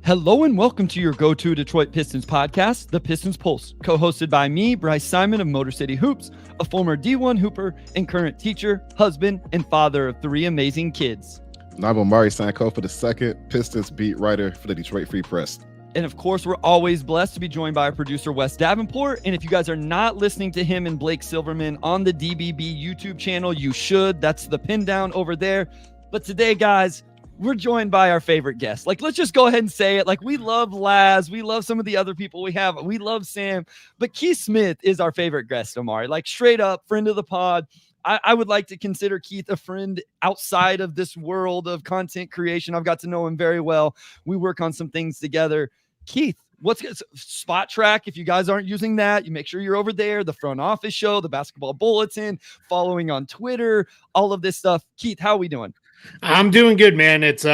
Hello and welcome to your go-to Detroit Pistons podcast, the Pistons Pulse, co-hosted by me, Bryce Simon of Motor City Hoops, a former D1 hooper and current teacher, husband, and father of 3 amazing kids. And I'm Omari Sankofa, the second Pistons beat writer for the Detroit Free Press. And of course, we're always blessed to be joined by our producer, Wes Davenport. And if you guys are not listening to him and Blake Silverman on the DBB YouTube channel, you should. That's the pin down over there. But today, guys, we're joined by our favorite guest. Let's just go ahead and say it. We love Laz. We love some of the other people we have. We love Sam. But Keith Smith is our favorite guest, Omari. Straight up, friend of the pod. I would like to consider Keith a friend outside of this world of content creation. I've got to know him very well. We work on some things together. Keith, what's Spot Track? If you guys aren't using that, you make sure you're over there. The Front Office Show, the Basketball Bulletin, following on Twitter, all of this stuff. Keith, how are we doing? I'm doing good, man. It's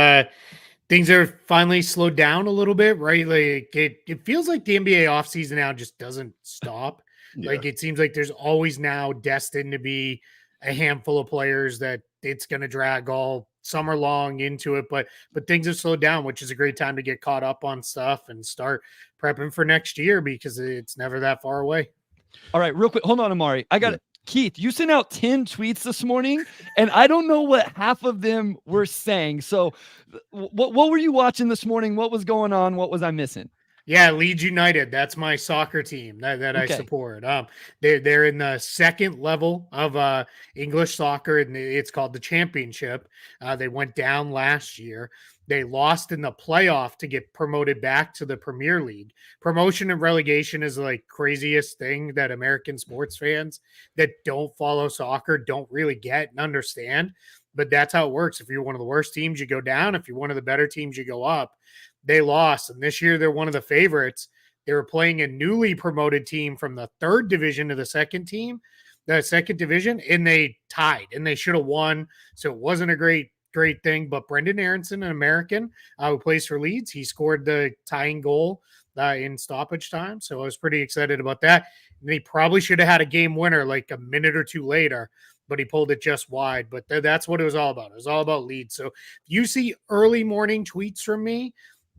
things are finally slowed down a little bit, right? It feels like the NBA offseason now just doesn't stop. Yeah. It seems like there's always now destined to be a handful of players that it's going to drag all summer long into it, but things have slowed down, which is a great time to get caught up on stuff and start prepping for next year because it's never that far away. All right, real quick. Hold on, Omari. I got it. Keith, you sent out 10 tweets this morning, and I don't know what half of them were saying. So what were you watching this morning? What was going on? What was I missing? Yeah, Leeds United. That's my soccer team that I support. They're in the second level of English soccer, and it's called the Championship. They went down last year. They lost in the playoff to get promoted back to the Premier League. Promotion and relegation is craziest thing that American sports fans that don't follow soccer don't really get and understand. But that's how it works. If you're one of the worst teams, you go down. If you're one of the better teams, you go up. They lost, and this year they're one of the favorites. They were playing a newly promoted team from the third division to the second division, and they tied, and they should have won. So it wasn't a great thing. But Brendan Aronson, an American who plays for Leeds, he scored the tying goal in stoppage time. So I was pretty excited about that. And he probably should have had a game winner a minute or two later, but he pulled it just wide. But that's what it was all about. It was all about Leeds. So if you see early morning tweets from me,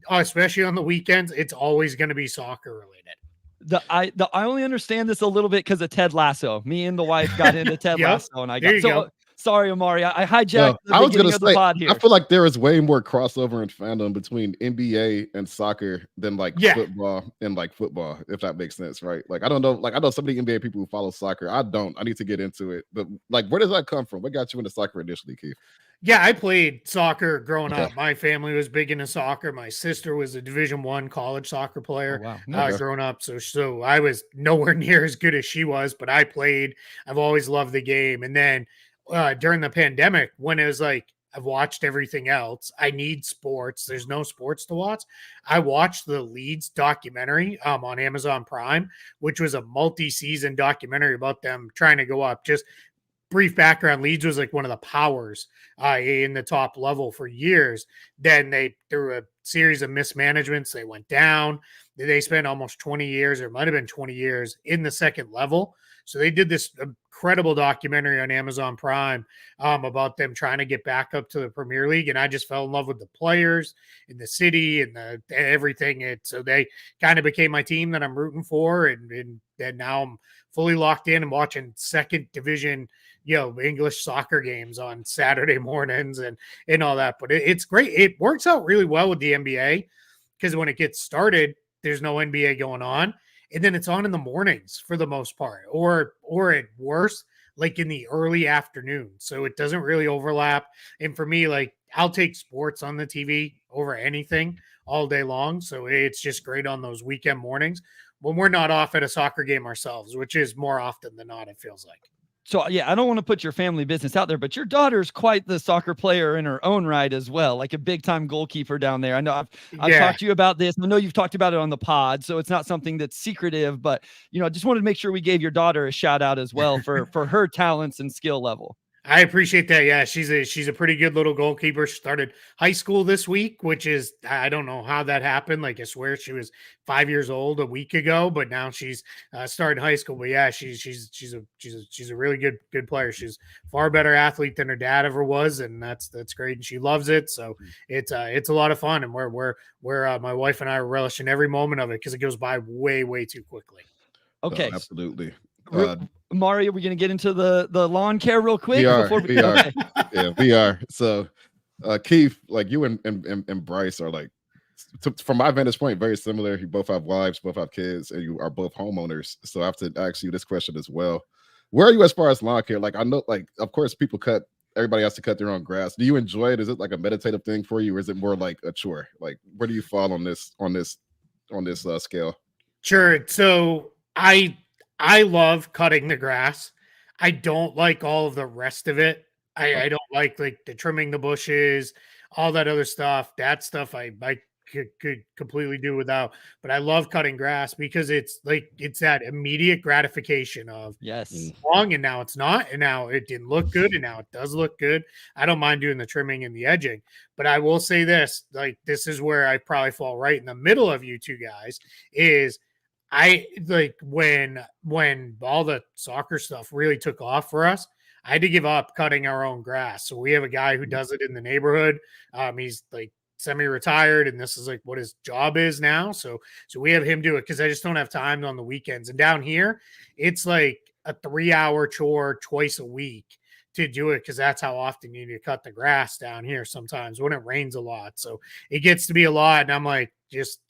especially on the weekends, it's always going to be soccer related. I only understand this a little bit because of Ted Lasso. Me and the wife got into Ted Lasso, and I got so. Sorry, Omari. I hijacked the beginning of the pod here. I feel like there is way more crossover in fandom between NBA and soccer than football and football, if that makes sense, right? I don't know. I know so many NBA people who follow soccer. I don't. I need to get into it. But where does that come from? What got you into soccer initially, Keith? Yeah, I played soccer growing up. My family was big into soccer. My sister was a Division I college soccer player growing up. So I was nowhere near as good as she was, but I played. I've always loved the game. And then during the pandemic, when it was I've watched everything else, I need sports. There's no sports to watch. I watched the Leeds documentary on Amazon Prime, which was a multi-season documentary about them trying to go up. Just brief background, Leeds was one of the powers in the top level for years. Then through a series of mismanagements, they went down. They spent almost 20 years, or it might have been 20 years, in the second level. So they did this incredible documentary on Amazon Prime about them trying to get back up to the Premier League. And I just fell in love with the players and the city and everything. So they kind of became my team that I'm rooting for. And now I'm fully locked in and watching second division, English soccer games on Saturday mornings and all that. But it's great. It works out really well with the NBA because when it gets started, there's no NBA going on. And then it's on in the mornings for the most part, or at worst, in the early afternoon. So it doesn't really overlap. And for me, I'll take sports on the TV over anything all day long. So it's just great on those weekend mornings when we're not off at a soccer game ourselves, which is more often than not, it feels like. So, yeah, I don't want to put your family business out there, but your daughter's quite the soccer player in her own right as well, a big-time goalkeeper down there. I know I've talked to you about this. I know you've talked about it on the pod, so it's not something that's secretive, but, I just wanted to make sure we gave your daughter a shout-out as well for her talents and skill level. I appreciate that. Yeah, she's a pretty good little goalkeeper. She started high school this week, which is, I don't know how that happened. Like, I swear she was 5 years old a week ago, but now she's starting high school. But yeah, she's a really good player. She's far better athlete than her dad ever was, and that's great. And she loves it. So it's a lot of fun, and we're my wife and I are relishing every moment of it because it goes by way too quickly. Okay, absolutely. Omari, are we going to get into the lawn care real quick? We are. Okay. Yeah, we are. So, Keith, like you and Bryce are like, from my vantage point, very similar. You both have wives, both have kids, and you are both homeowners. So I have to ask you this question as well. Where are you as far as lawn care? Like, I know, like, of course, everybody has to cut their own grass. Do you enjoy it? Is it like a meditative thing for you, or is it more like a chore? Like, where do you fall on this scale? Sure. So I love cutting the grass. I don't like all of the rest of it. I don't like the trimming the bushes, all that other stuff. That stuff I could completely do without. But I love cutting grass because it's that immediate gratification of long and now it's not, and now it didn't look good and now it does look good. I don't mind doing the trimming and the edging, but I will say this: like, this is where I probably fall right in the middle of you two guys. Is I like when all the soccer stuff really took off for us, I had to give up cutting our own grass. So we have a guy who does it in the neighborhood. He's like semi-retired, and this is like what his job is now. So we have him do it because I just don't have time on the weekends. And down here, it's like a 3-hour chore twice a week to do it because that's how often you need to cut the grass down here sometimes when it rains a lot. So it gets to be a lot, and I'm like,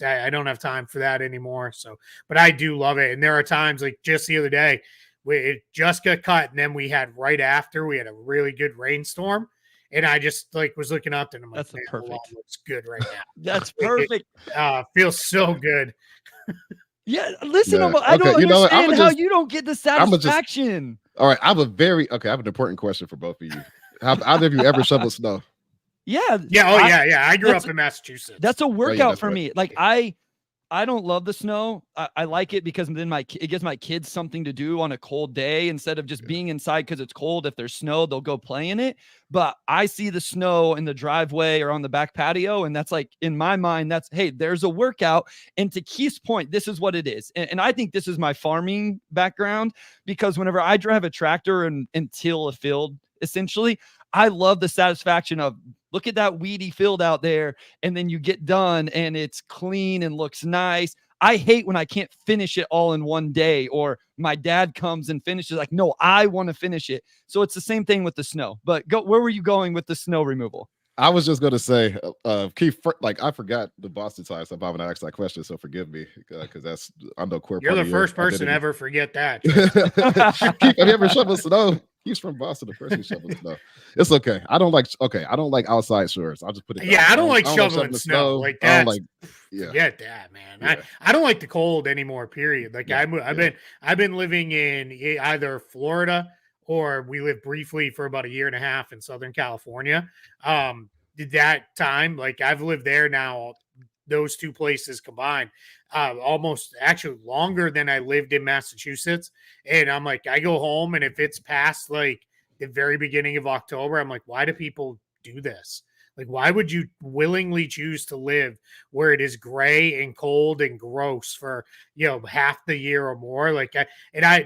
I don't have time for that anymore. So, but I do love it. And there are times, like just the other day, it just got cut, and then we had a really good rainstorm, and I just was looking up and I'm like, that's perfect. Looks good right now. That's perfect. Feels so good. Yeah, listen, I don't understand how you don't get the satisfaction. All right, I have an important question for both of you. Have either of you ever shoveled snow? Yeah. I grew up in Massachusetts. That's a workout for me. Like, I don't love the snow. I like it because then it gives my kids something to do on a cold day instead of just being inside because it's cold. If there's snow, they'll go play in it. But I see the snow in the driveway or on the back patio, and that's like, in my mind, there's a workout. And to Keith's point, this is what it is. And I think this is my farming background, because whenever I drive a tractor and till a field, essentially, I love the satisfaction of, look at that weedy field out there, and then you get done and it's clean and looks nice. I hate when I can't finish it all in one day, or my dad comes and finishes. Like, no, I want to finish it. So it's the same thing with the snow. But where were you going with the snow removal? I was just going to say, Keith, I forgot the Boston side stuff. I'm going to ask that question, so forgive me, because I know core. You're the first person to ever forget that. Keith, have you ever shoveled snow? He's from Boston, the person who shovels snow. It's okay. I don't like outside showers. I'll just put it. Yeah, I don't like shoveling snow. Like that. Forget that, man. Yeah. I don't like the cold anymore. Period. Like, I've been living in either Florida, or we lived briefly for about 1.5 years in Southern California. That time, like, I've lived there now, those two places combined, almost actually longer than I lived in Massachusetts. And I'm like, I go home, and if it's past like the very beginning of October, I'm like, why do people do this? Like, why would you willingly choose to live where it is gray and cold and gross for, half the year or more? Like,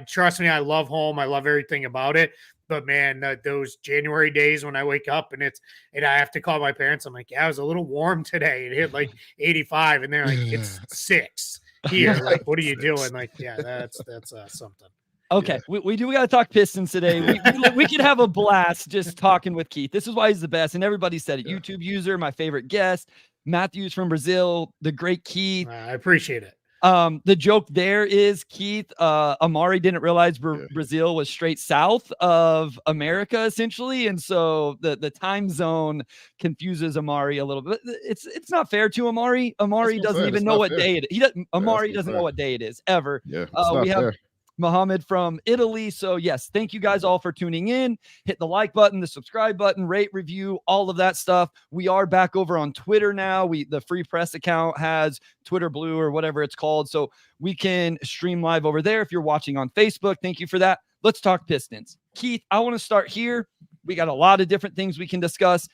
trust me, I love home. I love everything about it. But man, those January days when I wake up and I have to call my parents, I'm like, yeah, it was a little warm today. It hit like 85, and they're like, it's 6 here. Like, what are you doing? Like, yeah, that's something. Okay, we got to talk Pistons today. We could have a blast just talking with Keith. This is why he's the best, and everybody said it. YouTube user, my favorite guest, Matthews from Brazil, the great Keith. I appreciate it. The joke there is, Keith, Omari didn't realize Brazil was straight south of America, essentially, and so the time zone confuses Omari a little bit. It's not fair to Omari. Omari doesn't even know what day it is. Omari doesn't know what day it is ever. Yeah, we have Mohammed from Italy. So yes, thank you guys all for tuning in. Hit the like button, the subscribe button, rate, review, all of that stuff. We are back over on Twitter now. The Free Press account has Twitter Blue or whatever it's called. So we can stream live over there if you're watching on Facebook. Thank you for that. Let's talk Pistons. Keith, I want to start here. We got a lot of different things we can discuss.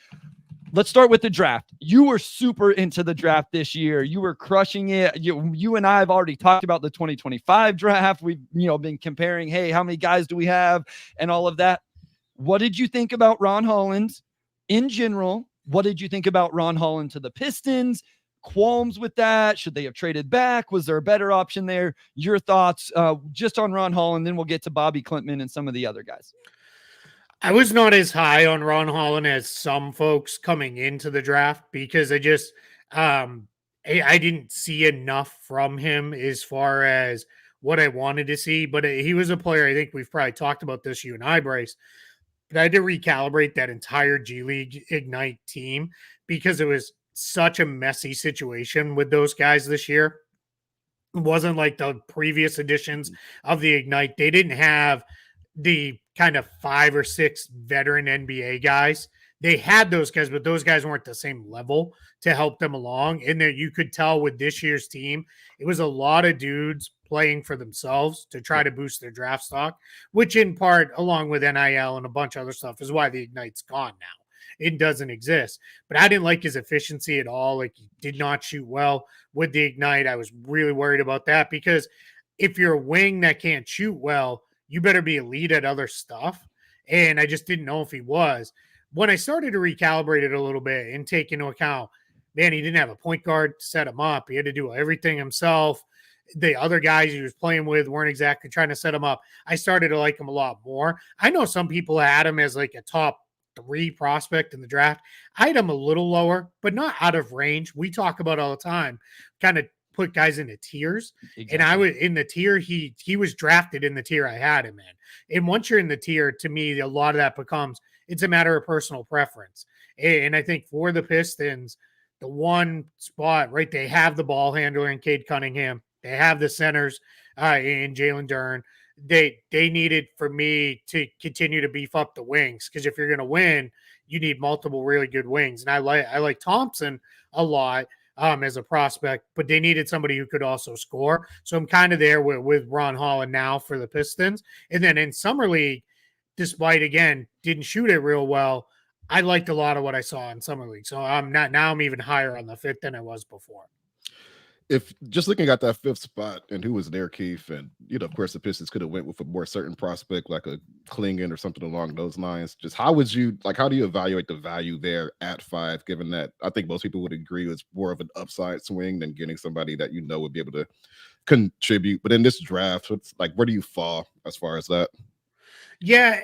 Let's start with the draft. You were super into the draft this year. You were crushing it. You and I have already talked about the 2025 draft. We've, been comparing, hey, how many guys do we have and all of that. What did you think about Ron Holland in general? What did you think about Ron Holland to the Pistons? Qualms with that? Should they have traded back? Was there a better option there? Your thoughts just on Ron Holland, then we'll get to Bobby Klintman and some of the other guys. I was not as high on Ron Holland as some folks coming into the draft because I just I didn't see enough from him as far as what I wanted to see. But he was a player, I think we've probably talked about this, you and I, Bryce, but I had to recalibrate that entire G League Ignite team because it was such a messy situation with those guys this year. It wasn't like the previous editions of the Ignite. They didn't have the kind of 5 or 6 veteran NBA guys. They had those guys, but those guys weren't the same level to help them along. And that you could tell with this year's team, it was a lot of dudes playing for themselves to try to boost their draft stock, which in part, along with NIL and a bunch of other stuff, is why the Ignite's gone now. It doesn't exist. But I didn't like his efficiency at all. Like, he did not shoot well with the Ignite. I was really worried about that because if you're a wing that can't shoot well, you better be elite at other stuff. And I just didn't know if he was. When I started to recalibrate it a little bit and take into account, man, he didn't have a point guard to set him up. He had to do everything himself. The other guys he was playing with weren't exactly trying to set him up. I started to like him a lot more. I know some people had him as like a top 3 prospect in the draft. I had him a little lower, but not out of range. We talk about all the time, kind of put guys into tiers. Exactly. And I was in the tier, he was drafted in the tier I had him in. And once you're in the tier, to me, a lot of that becomes, it's a matter of personal preference. And I think for the Pistons, the one spot, right, they have the ball handler in Cade Cunningham. They have the centers in Jalen Duren. They needed for me to continue to beef up the wings, because if you're going to win, you need multiple really good wings. And I like Thompson a lot as a prospect, but they needed somebody who could also score. So I'm kind of there with Ron Holland now for the Pistons. And then in Summer League, despite, again, didn't shoot it real well, I liked a lot of what I saw in Summer League. So I'm even higher on the 5th than I was before. If just looking at that 5th spot and who was there, Keith, and of course the Pistons could have went with a more certain prospect like a Klingon or something along those lines. Just how do you evaluate the value there at 5, given that I think most people would agree it's more of an upside swing than getting somebody that would be able to contribute. But in this draft, it's like, where do you fall as far as that? Yeah,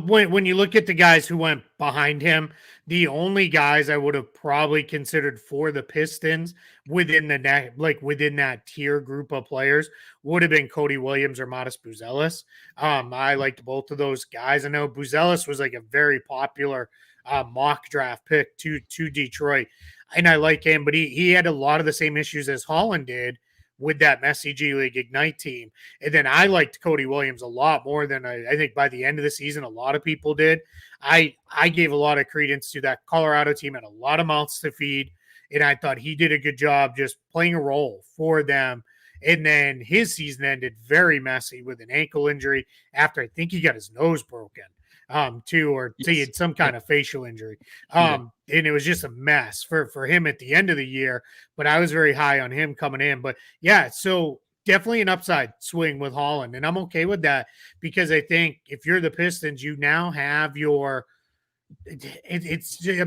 when you look at the guys who went behind him, the only guys I would have probably considered for the Pistons within that tier group of players would have been Cody Williams or Matas Buzelis. I liked both of those guys. I know Buzelis was like a very popular mock draft pick to Detroit, and I like him, but he had a lot of the same issues as Holland did with that messy G League Ignite team. And then I liked Cody Williams a lot more than I think by the end of the season, a lot of people did. I gave a lot of credence to that Colorado team, had a lot of mouths to feed. And I thought he did a good job just playing a role for them. And then his season ended very messy with an ankle injury after I think he got his nose broken. He had some kind of facial injury. And it was just a mess for him at the end of the year, but I was very high on him coming in. But yeah, so definitely an upside swing with Holland, and I'm okay with that because I think if you're the Pistons, you now have I'm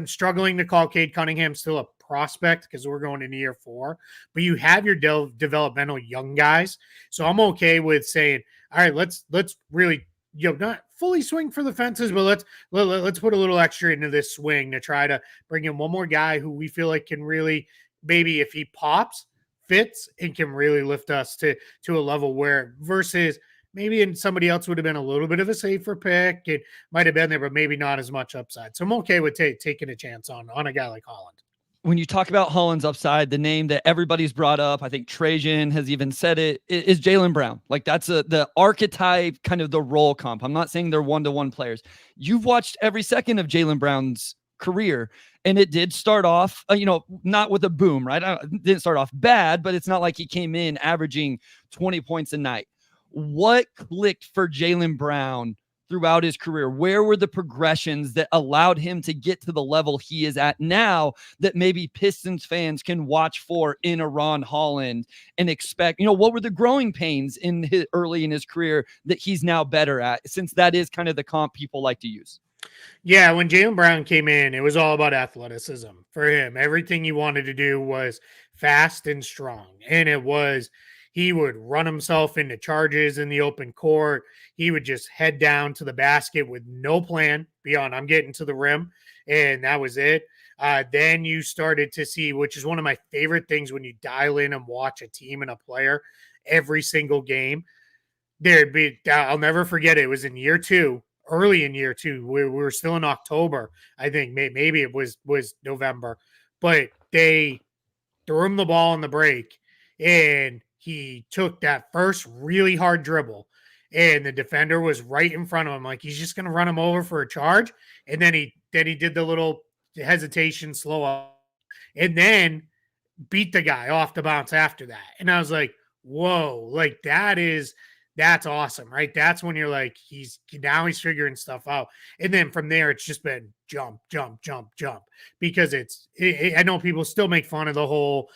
struggling to call Cade Cunningham still a prospect because we're going into year 4, but you have your developmental young guys. So I'm okay with saying, all right, let's really, not fully swing for the fences, but let's put a little extra into this swing to try to bring in one more guy who we feel like can really, maybe if he pops, fits, and can really lift us to a level where versus maybe somebody else would have been a little bit of a safer pick. It might have been there, but maybe not as much upside. So I'm okay with taking a chance on a guy like Holland. When you talk about Holland's upside, the name that everybody's brought up, I think Trajan has even said it, is Jaylen Brown. Like, that's the archetype, kind of the role comp. I'm not saying they're one-to-one players. You've watched every second of Jaylen Brown's career, and it did start off, not with a boom, right? It didn't start off bad, but it's not like he came in averaging 20 points a night. What clicked for Jaylen Brown throughout his career? Where were the progressions that allowed him to get to the level he is at now that maybe Pistons fans can watch for in a Ron Holland and expect, what were the growing pains early in his career that he's now better at, since that is kind of the comp people like to use? Yeah, when Jaylen Brown came in, it was all about athleticism for him. Everything he wanted to do was fast and strong. And he would run himself into charges in the open court. He would just head down to the basket with no plan beyond I'm getting to the rim. And that was it. Then you started to see, which is one of my favorite things when you dial in and watch a team and a player every single game. I'll never forget it. It was in year 2. Early in year 2, we were still in October. I think maybe it was November, but they threw him the ball in the break, and he took that first really hard dribble, and the defender was right in front of him. Like, he's just going to run him over for a charge. And then he did the little hesitation, slow up, and then beat the guy off the bounce after that. And I was like, whoa, like that's awesome, right? That's when you're like, he's figuring stuff out. And then from there, it's just been jump, jump, jump, jump, because I know people still make fun of the whole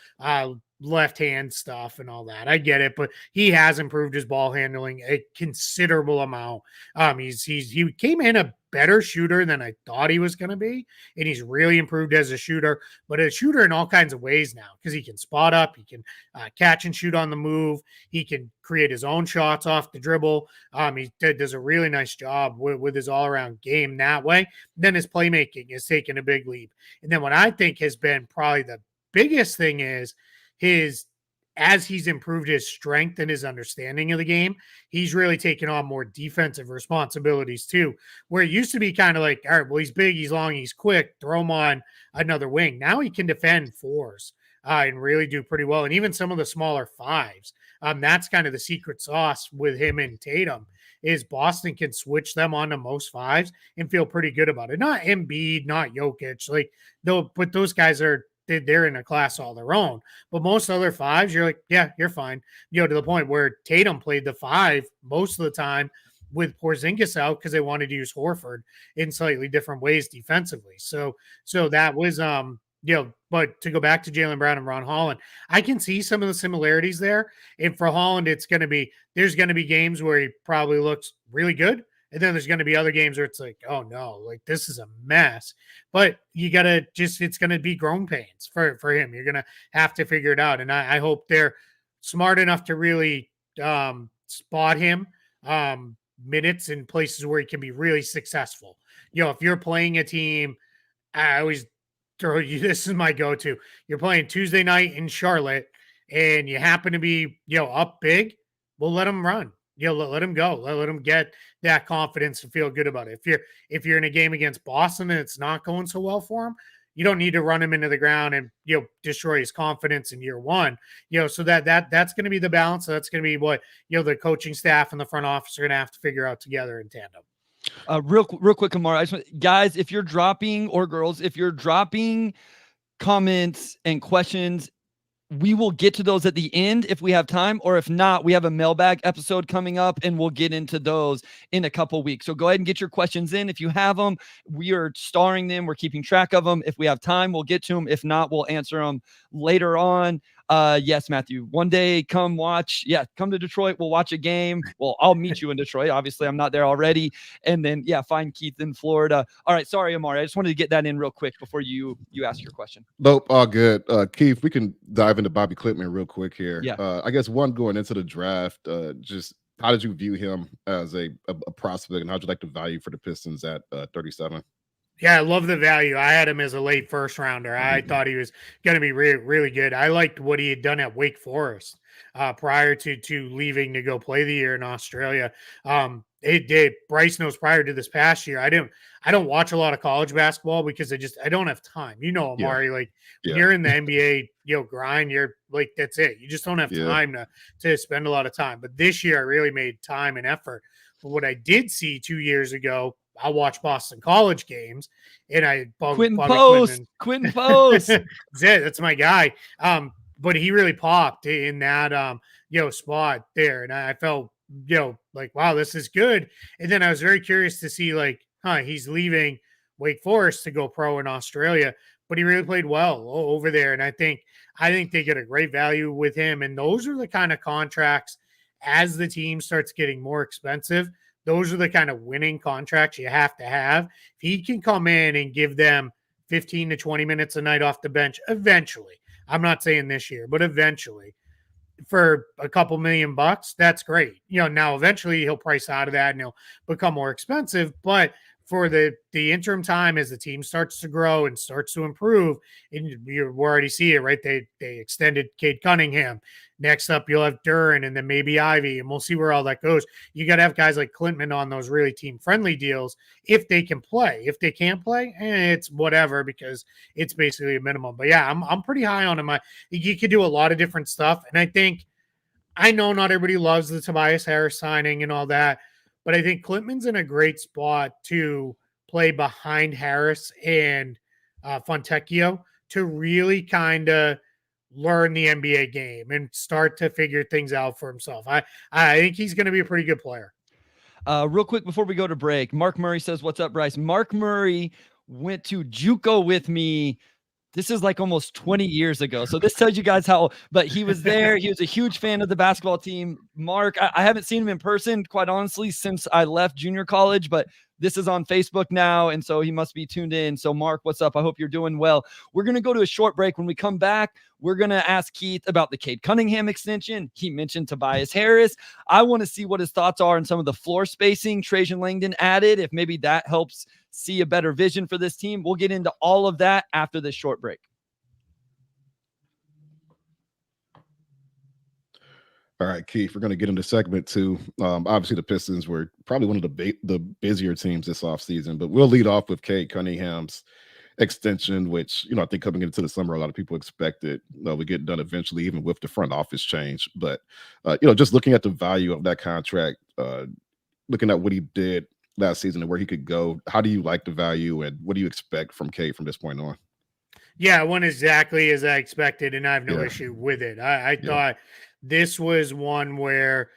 left hand stuff and all that. I get it, but he has improved his ball handling a considerable amount. He came in a better shooter than I thought he was going to be, and he's really improved as a shooter, but a shooter in all kinds of ways now, because he can spot up, he can catch and shoot on the move, he can create his own shots off the dribble. He does a really nice job with his all-around game that way. Then his playmaking has taken a big leap. And then what I think has been probably the biggest thing is as he's improved his strength and his understanding of the game, he's really taken on more defensive responsibilities too, where it used to be kind of like, all right, well, he's big, he's long, he's quick, throw him on another wing. Now he can defend 4s and really do pretty well. And even some of the smaller 5s. That's kind of the secret sauce with him and Tatum, is Boston can switch them onto most 5s and feel pretty good about it. Not Embiid, not Jokic, but those guys they're in a class all their own. But most other 5s, you're like, yeah, you're fine. To the point where Tatum played the 5 most of the time with Porzingis out because they wanted to use Horford in slightly different ways defensively. So that was but to go back to Jaylen Brown and Ron Holland, I can see some of the similarities there. And for Holland, there's going to be games where he probably looks really good. And then there's going to be other games where it's like, oh no, like this is a mess. But you got to it's going to be growing pains for him. You're going to have to figure it out. And I hope they're smart enough to really spot him minutes in places where he can be really successful. If you're playing a team, I always throw you, this is my go-to. You're playing Tuesday night in Charlotte and you happen to be, up big, well, let them run. Let him go. Let him get that confidence and feel good about it. If you're in a game against Boston and it's not going so well for him, you don't need to run him into the ground and destroy his confidence in year 1. So that's going to be the balance. So that's going to be what the coaching staff and the front office are going to have to figure out together in tandem. Real quick, Omari, guys, if you're dropping, or girls, if you're dropping comments and questions, we will get to those at the end if we have time, or if not, we have a mailbag episode coming up and we'll get into those in a couple weeks. So go ahead and get your questions in. If you have them, we are starring them. We're keeping track of them. If we have time, we'll get to them. If not, we'll answer them later on. Yes, Matthew, one day come to Detroit. We'll watch a game. Well, I'll meet you in Detroit. Obviously I'm not there already. And then, find Keith in Florida. All right. Sorry, Omari. I just wanted to get that in real quick before you ask your question. Nope. All good. Keith, we can dive into Bobby Clipman real quick here. Yeah. I guess going into the draft, just how did you view him as a prospect, and how'd you like the value for the Pistons at 37? Yeah, I love the value. I had him as a late first rounder. I thought he was going to be really good. I liked what he had done at Wake Forest prior to leaving to go play the year in Australia. Bryce knows prior to this past year, I don't watch a lot of college basketball because I don't have time. Omari, when you're in the NBA, grind, you're like, that's it. You just don't have time to spend a lot of time. But this year I really made time and effort. But what I did see 2 years ago, I watch Boston College games, and I Quentin Post. That's it. That's my guy. But he really popped in that spot there, and I felt like, wow, this is good. And then I was very curious to see like, he's leaving Wake Forest to go pro in Australia, but he really played well over there. And I think they get a great value with him. And those are the kind of contracts as the team starts getting more expensive. Those are the kind of winning contracts you have to have. If he can come in and give them 15 to 20 minutes a night off the bench, eventually, I'm not saying this year, but eventually, for a couple $1,000,000, that's great. Now eventually he'll price out of that and he'll become more expensive. But for the interim time, as the team starts to grow and starts to improve, and you already see it, right? They extended Cade Cunningham. Next up, you'll have Duren and then maybe Ivy, and we'll see where all that goes. You got to have guys like Klintman on those really team-friendly deals if they can play. If they can't play, it's whatever, because it's basically a minimum. But yeah, I'm pretty high on him. He could do a lot of different stuff, and I know not everybody loves the Tobias Harris signing and all that, but I think Klintman's in a great spot to play behind Harris and Fontecchio to really kind of learn the NBA game and start to figure things out for himself. I think he's going to be a pretty good player. Real quick before we go to break, Mark Murray says, "What's up, Bryce?" Mark Murray went to JUCO with me. This is like almost 20 years ago. So this tells you guys but he was there. He was a huge fan of the basketball team. Mark, I haven't seen him in person, quite honestly, since I left junior college, but this is on Facebook now, and so he must be tuned in. So Mark, what's up? I hope you're doing well. We're going to go to a short break. When we come back, we're going to ask Keith about the Cade Cunningham extension. He mentioned Tobias Harris. I want to see what his thoughts are on some of the floor spacing Trajan Langdon added, if maybe that helps see a better vision for this team. We'll get into all of that after this short break. All right, Keith, we're going to get into segment 2. Obviously, the Pistons were probably one of the busier teams this offseason, but we'll lead off with Cade Cunningham's extension, which, I think coming into the summer, a lot of people expected we get done eventually, even with the front office change. But, just looking at the value of that contract, looking at what he did last season and where he could go, how do you like the value, and what do you expect from Cade from this point on? Yeah, it went exactly as I expected, and I have no issue with it. I thought this was one where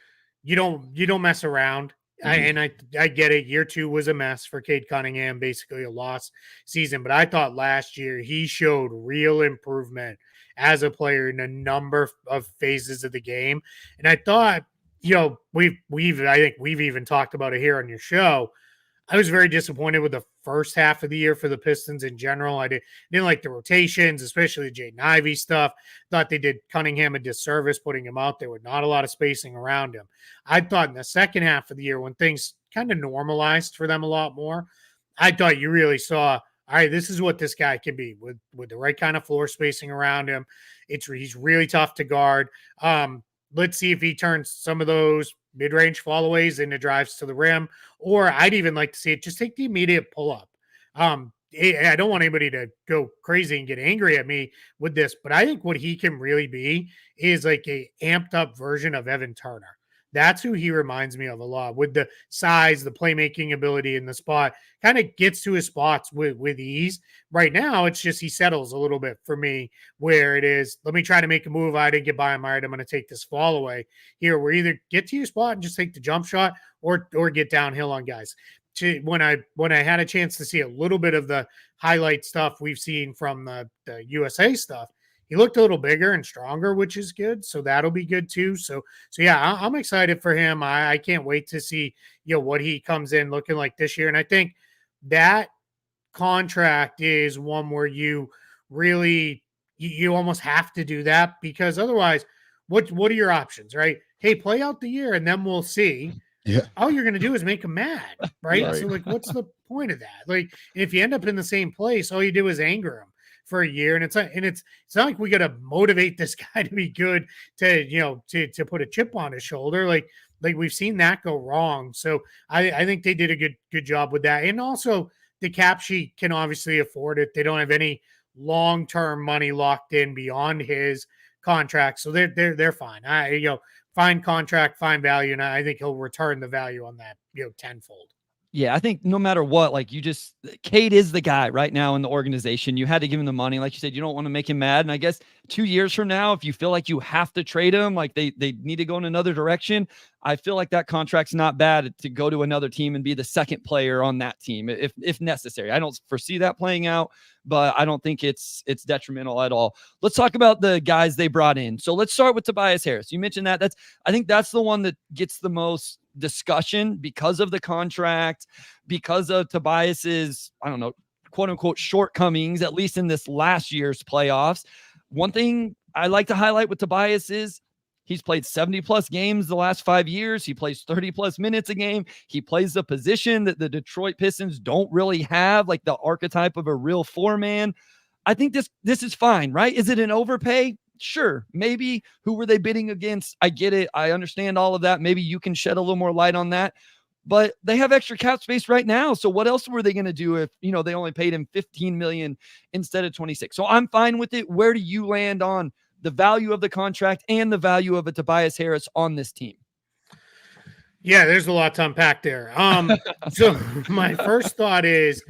you don't mess around. I get it. Year 2 was a mess for Cade Cunningham, basically a lost season. But I thought last year he showed real improvement as a player in a number of phases of the game. And I thought, I think we've even talked about it here on your show. I was very disappointed with the first half of the year for the Pistons in general. I didn't like the rotations, especially the Jaden Ivey stuff. Thought they did Cunningham a disservice putting him out there with not a lot of spacing around him. I thought in the second half of the year, when things kind of normalized for them a lot more, I thought you really saw, all right, this is what this guy can be with the right kind of floor spacing around him. He's really tough to guard. Let's see if he turns some of those mid-range followaways into drives to the rim, or I'd even like to see it just take the immediate pull-up. I don't want anybody to go crazy and get angry at me with this, but I think what he can really be is like a amped-up version of Evan Turner. That's who he reminds me of a lot, with the size, the playmaking ability in the spot, kind of gets to his spots with ease. Right now, it's just he settles a little bit for me, where it is, let me try to make a move. I didn't get by him. All right, I'm going to take this fall away here, where either get to your spot and just take the jump shot or get downhill on guys. When I had a chance to see a little bit of the highlight stuff we've seen from the USA stuff, he looked a little bigger and stronger, which is good. So that'll be good too. So yeah, I'm excited for him. I can't wait to see, what he comes in looking like this year. And I think that contract is one where you really, you almost have to do that, because otherwise what are your options, right? Hey, play out the year and then we'll see. Yeah. All you're going to do is make him mad, right? Right. So like, what's the point of that? Like, if you end up in the same place, all you do is anger him for a year. And it's not like we got to motivate this guy to be good to put a chip on his shoulder. Like we've seen that go wrong. So I think they did a good job with that. And also the cap sheet can obviously afford it. They don't have any long-term money locked in beyond his contract. So they're fine. Fine contract, fine value. And I think he'll return the value on that, tenfold. Yeah, I think no matter what, like Cade is the guy right now in the organization. You had to give him the money. Like you said, you don't want to make him mad. And I guess 2 years from now, if you feel like you have to trade him, like they need to go in another direction, I feel like that contract's not bad to go to another team and be the second player on that team if necessary. I don't foresee that playing out, but I don't think it's detrimental at all. Let's talk about the guys they brought in. So let's start with Tobias Harris. You mentioned that. I think that's the one that gets the most discussion because of the contract, because of Tobias's, I don't know, quote unquote shortcomings, at least in this last year's playoffs. One thing I like to highlight with Tobias is he's played 70 plus games the last 5 years. He plays 30 plus minutes a game. He plays the position that the Detroit Pistons don't really have, like the archetype of a real four-man. I think this is fine, right? Is it an overpay? Sure, maybe. Who were they bidding against? I get it. I understand all of that. Maybe you can shed a little more light on that. But they have extra cap space right now. So what else were they going to do if, they only paid him $15 million instead of 26? So I'm fine with it. Where do you land on the value of the contract and the value of a Tobias Harris on this team? Yeah, there's a lot to unpack there. So my first thought is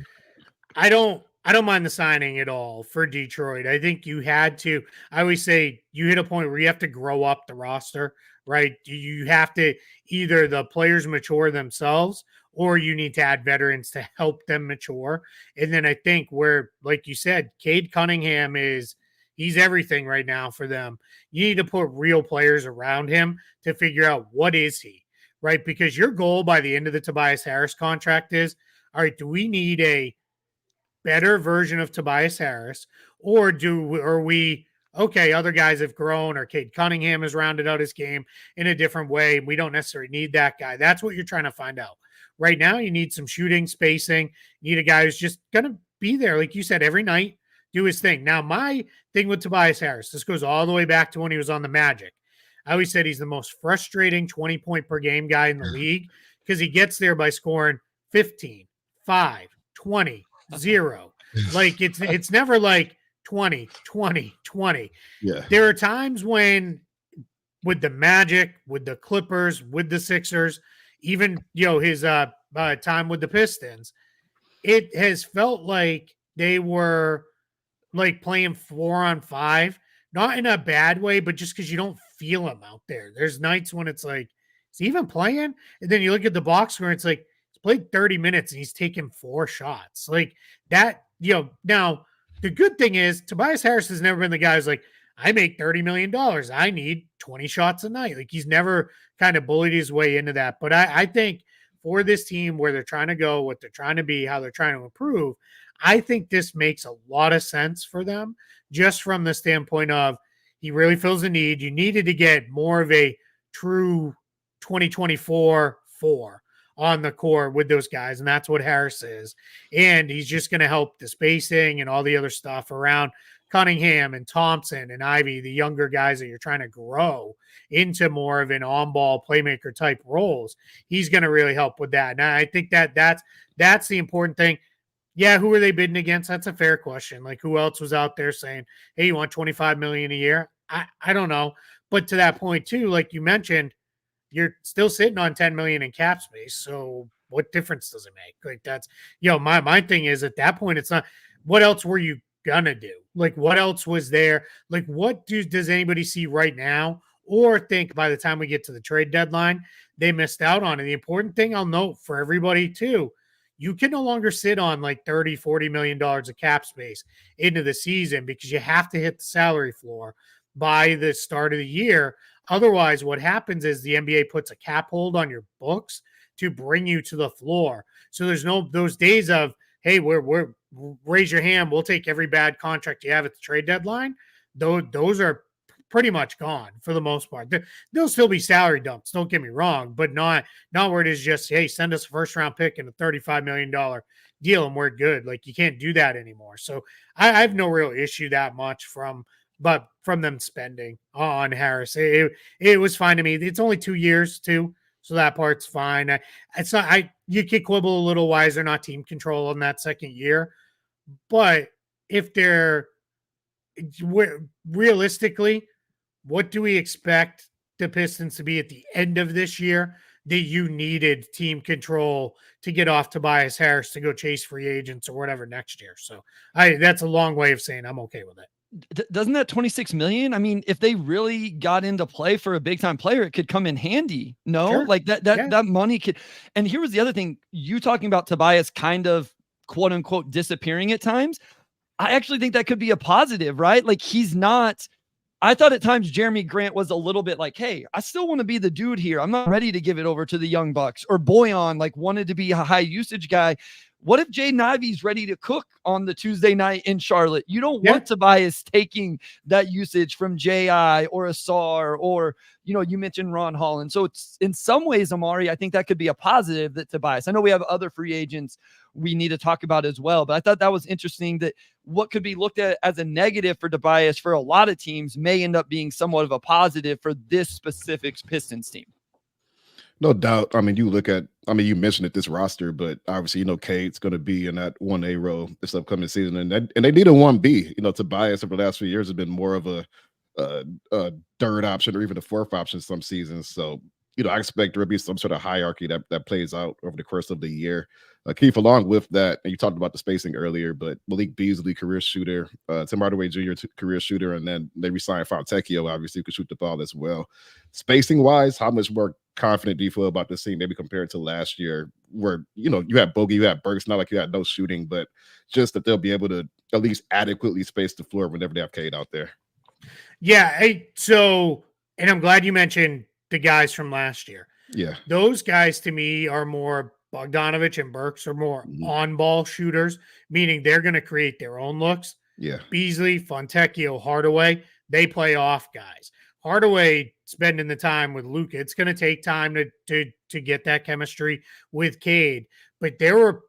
I don't mind the signing at all for Detroit. I think you had to. I always say you hit a point where you have to grow up the roster, right? You have to either the players mature themselves or you need to add veterans to help them mature. And then I think where, like you said, Cade Cunningham he's everything right now for them. You need to put real players around him to figure out what is he, right? Because your goal by the end of the Tobias Harris contract is, all right, do we need a better version of Tobias Harris, or are we okay? Other guys have grown, or Cade Cunningham has rounded out his game in a different way. We don't necessarily need that guy. That's what you're trying to find out right now. You need some shooting, spacing. You need a guy who's just going to be there, like you said, every night, do his thing. Now, my thing with Tobias Harris, this goes all the way back to when he was on the Magic. I always said he's the most frustrating 20-point per game guy in the league because he gets there by scoring 15, 5, 20, 0. Like it's never like 20, 20, 20. Yeah. There are times when with the Magic, with the Clippers, with the Sixers, even his time with the Pistons, it has felt like they were like playing 4-on-5, not in a bad way, but just because you don't feel him out there. There's nights when it's like, is he even playing? And then you look at the box score, and it's like, played 30 minutes and he's taken 4 shots like that. Now the good thing is Tobias Harris has never been the guy who's like, I make $30 million. I need 20 shots a night. Like he's never kind of bullied his way into that. But I think for this team where they're trying to go, what they're trying to be, how they're trying to improve, I think this makes a lot of sense for them just from the standpoint of he really feels the need. You needed to get more of a true 2024 4 on the core with those guys, and that's what Harris is. And he's just going to help the spacing and all the other stuff around Cunningham and Thompson and Ivy, the younger guys that you're trying to grow into more of an on-ball playmaker type roles. He's going to really help with that. And I think that's the important thing. Yeah, who are they bidding against? That's a fair question. Like, who else was out there saying, hey, you want $25 million a year? I don't know. But to that point, too, like you mentioned, you're still sitting on $10 million in cap space. So what difference does it make? Like that's, my thing is at that point, it's not, what else were you gonna do? Like what else was there? Like what does anybody see right now or think by the time we get to the trade deadline, they missed out on? And the important thing I'll note for everybody too, you can no longer sit on like $30-40 million of cap space into the season because you have to hit the salary floor by the start of the year. Otherwise, what happens is the NBA puts a cap hold on your books to bring you to the floor. So there's no those days of, hey, we're raise your hand, we'll take every bad contract you have at the trade deadline. Those are pretty much gone for the most part. There'll still be salary dumps, don't get me wrong, but not where it is just, hey, send us a first round pick and a $35 million deal and we're good. Like you can't do that anymore. So I have no real issue that much from them spending on Harris. It was fine to me. It's only 2 years too, so that part's fine. It's not. You could quibble a little why is there not team control on that second year, but if realistically, what do we expect the Pistons to be at the end of this year? that you needed team control to get off Tobias Harris to go chase free agents or whatever next year. So that's a long way of saying I'm okay with it. Doesn't that 26 million? I mean, if they really got into play for a big time player, it could come in handy. No, Sure. like that money could. And here was the other thing, you talking about Tobias kind of quote unquote disappearing at times. I actually think that could be a positive, right? Like he's not, I thought at times Jeremy Grant was a little bit like, hey, I still want to be the dude here. I'm not ready to give it over to the Young Bucks. Or Boyan like wanted to be a high usage guy. What if Jaden Ivey's ready to cook on the Tuesday night in Charlotte? You don't want Tobias taking that usage from J.I. or Asar or, you mentioned Ron Holland. So it's in some ways, Omari, I think that could be a positive that Tobias. I know we have other free agents we need to talk about as well, but I thought that was interesting that what could be looked at as a negative for Tobias for a lot of teams may end up being somewhat of a positive for this specific Pistons team. No doubt. I mean, you mentioned it, this roster, but obviously, Cade's going to be in that 1A role this upcoming season. And they need a 1B. Tobias over the last few years has been more of a third option or even a fourth option some seasons. So, I expect there will be some sort of hierarchy that plays out over the course of the year. Keith, along with that, and you talked about the spacing earlier, but Malik Beasley, career shooter, Tim Hardaway Jr., career shooter, and then they re-signed Fontecchio, obviously, who could shoot the ball as well. Spacing-wise, how much more confident do you feel about this team, maybe compared to last year, where, you had Bogey, you had Burks, not like you had no shooting, but just that they'll be able to at least adequately space the floor whenever they have Cade out there? Yeah, and I'm glad you mentioned the guys from last year. Yeah. Those guys to me are more Bogdanovich and Burks are more on-ball shooters, meaning they're going to create their own looks. Yeah. Beasley, Fontecchio, Hardaway, they play off guys. Hardaway spending the time with Luka. It's going to take time to get that chemistry with Cade. But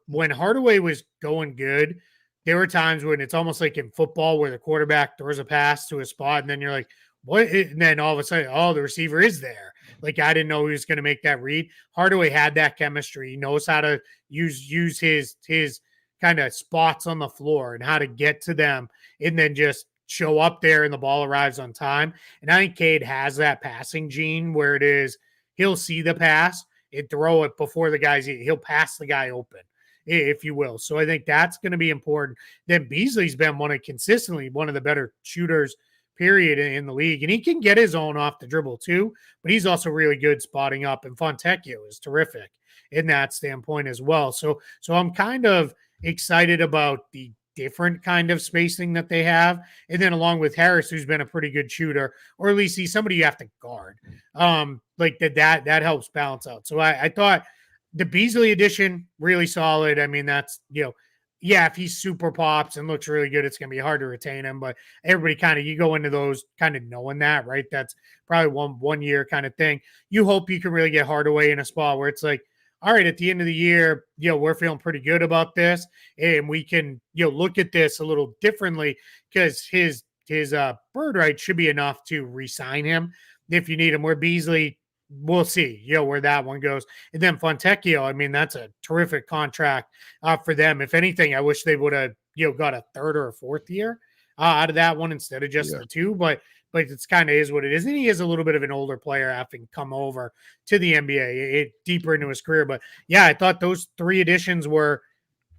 when Hardaway was going good, there were times when it's almost like in football where the quarterback throws a pass to a spot and then you're like, what? And then all of a sudden, the receiver is there. Like, I didn't know he was going to make that read. Hardaway had that chemistry. He knows how to use his kind of spots on the floor and how to get to them and then just show up there and the ball arrives on time. And I think Cade has that passing gene where it is he'll see the pass and throw it before he'll pass the guy open, if you will. So I think that's going to be important. Then Beasley's been consistently one of the better shooters period in the league, and he can get his own off the dribble too, but he's also really good spotting up, and Fontecchio is terrific in that standpoint as well. So I'm kind of excited about the different kind of spacing that they have, and then along with Harris, who's been a pretty good shooter, or at least he's somebody you have to guard. Like that helps balance out. So I thought the Beasley addition really solid. I mean, that's if he super pops and looks really good, it's going to be hard to retain him. But everybody you go into those kind of knowing that, right? That's probably one year kind of thing. You hope you can really get Hardaway in a spot where it's like, all right, at the end of the year, we're feeling pretty good about this, and we can, look at this a little differently because his bird right should be enough to re-sign him if you need him. Where Beasley, we'll see, where that one goes. And then Fontecchio, I mean, that's a terrific contract for them. If anything, I wish they would have, got a third or a fourth year out of that one instead of just the two. But it's kind of is what it is. And he is a little bit of an older player having come over to the NBA deeper into his career. But yeah, I thought those three additions were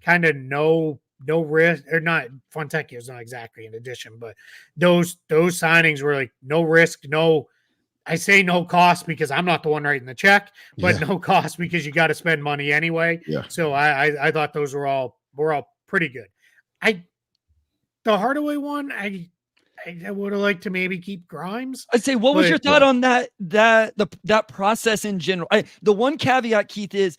kind of no risk, or not. Fontecchio is not exactly an addition, but those signings were like no risk, I say no cost because I'm not the one writing the check, but no cost because you got to spend money anyway. Yeah. So I thought those were all pretty good. The Hardaway one, I would have liked to maybe keep Grimes. I'd say, what was your thought on that process in general? The one caveat, Keith, is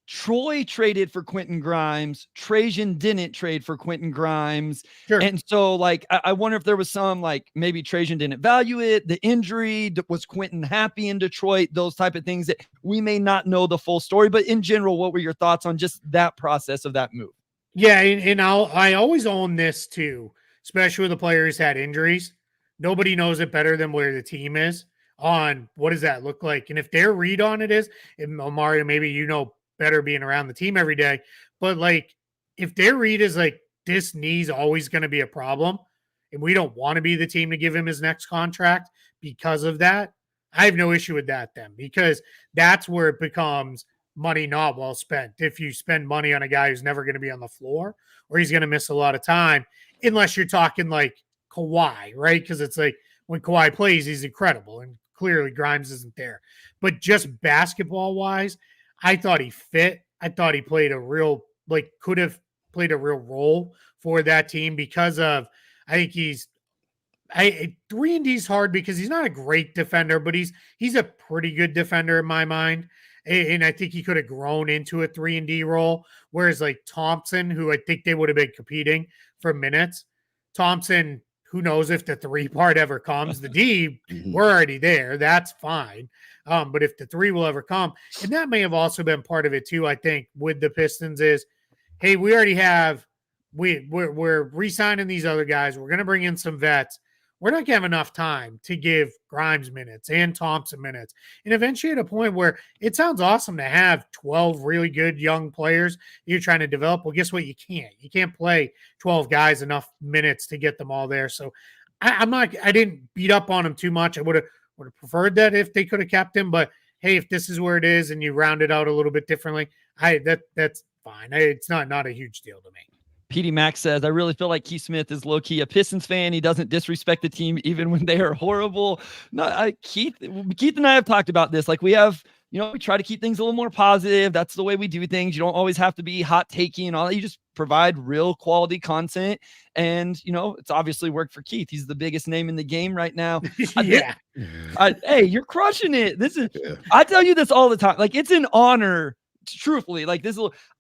Troy traded for Quentin Grimes. Trajan didn't trade for Quentin Grimes. Sure. And so, I wonder if there was some, maybe Trajan didn't value it. The injury, was Quentin happy in Detroit? Those type of things that we may not know the full story. But in general, what were your thoughts on just that process of that move? Yeah, and I always own this too, especially when the players had injuries. Nobody knows it better than where the team is on what does that look like. And if their read on it is, and Omari, maybe better being around the team every day. But if their read is this knee's always going to be a problem and we don't want to be the team to give him his next contract because of that, I have no issue with that then, because that's where it becomes money not well spent. If you spend money on a guy who's never going to be on the floor or he's going to miss a lot of time, unless you're talking like Kawhi, right? Because it's like when Kawhi plays, he's incredible, and clearly Grimes isn't there. But just basketball wise, I thought he fit. I thought he played a real, like, could have played a real role for that team because of, I think he's, 3-and-D's hard because he's not a great defender, but he's a pretty good defender in my mind. And I think he could have grown into a 3-and-D role. Whereas like Thompson, who I think they would have been competing for minutes. Thompson, who knows if the 3 part ever comes. The D, we're already there. That's fine. But if the 3 will ever come, and that may have also been part of it too, I think, with the Pistons is, hey, we already have, we're re-signing these other guys. We're going to bring in some vets. We're not going to have enough time to give Grimes minutes and Thompson minutes. And eventually at a point where it sounds awesome to have 12 really good young players you're trying to develop. Well, guess what? You can't. You can't play 12 guys enough minutes to get them all there. So I didn't beat up on him too much. I would have preferred that if they could have kept him. But hey, if this is where it is and you round it out a little bit differently, that's fine. It's not a huge deal to me. PD Max says, I really feel like Keith Smith is low-key a Pistons fan. He doesn't disrespect the team even when they are horrible. Keith and I have talked about this. Like, we have, we try to keep things a little more positive. That's the way we do things. You don't always have to be hot takey and all that. You just provide real quality content. And, it's obviously worked for Keith. He's the biggest name in the game right now. Yeah. Hey, you're crushing it. I tell you this all the time. Like, it's an honor. Truthfully, like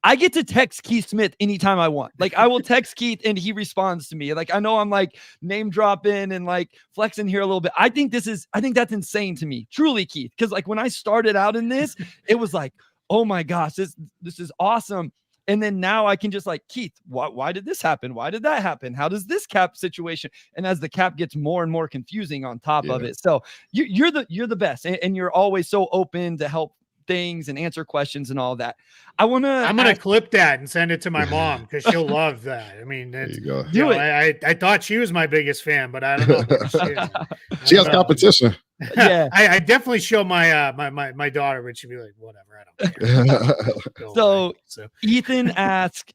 I get to text Keith Smith anytime I want. Like, I will text Keith and he responds to me. Like, I know I'm like name dropping and like flexing here a little bit. I think that's insane to me, truly, Keith. Because like when I started out in this, it was like, oh my gosh, this is awesome. And then now I can just like, Keith, why did this happen? Why did that happen? How does this cap situation? And as the cap gets more and more confusing on top of it. So you're the best. And you're always so open to help things and answer questions and all that. I'm gonna clip that and send it to my mom because she'll love that. I mean, there you go. I thought she was my biggest fan, but I don't know. She has competition. Yeah, I definitely show my my daughter, but she'd be like, whatever, I don't care. So Ethan asked,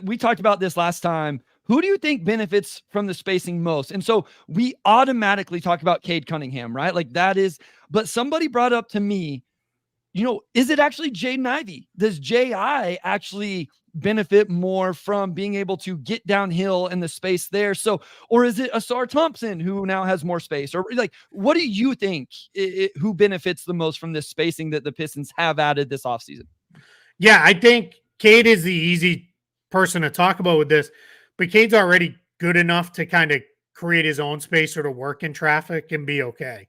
we talked about this last time. Who do you think benefits from the spacing most? And so we automatically talk about Cade Cunningham, right? Like that is, but somebody brought up to me, is it actually Jaden Ivey? Does J.I. actually benefit more from being able to get downhill in the space there? So, or is it Asar Thompson who now has more space? Or like, what do you think who benefits the most from this spacing that the Pistons have added this offseason? Yeah, I think Cade is the easy person to talk about with this, but Cade's already good enough to kind of create his own space or to work in traffic and be okay.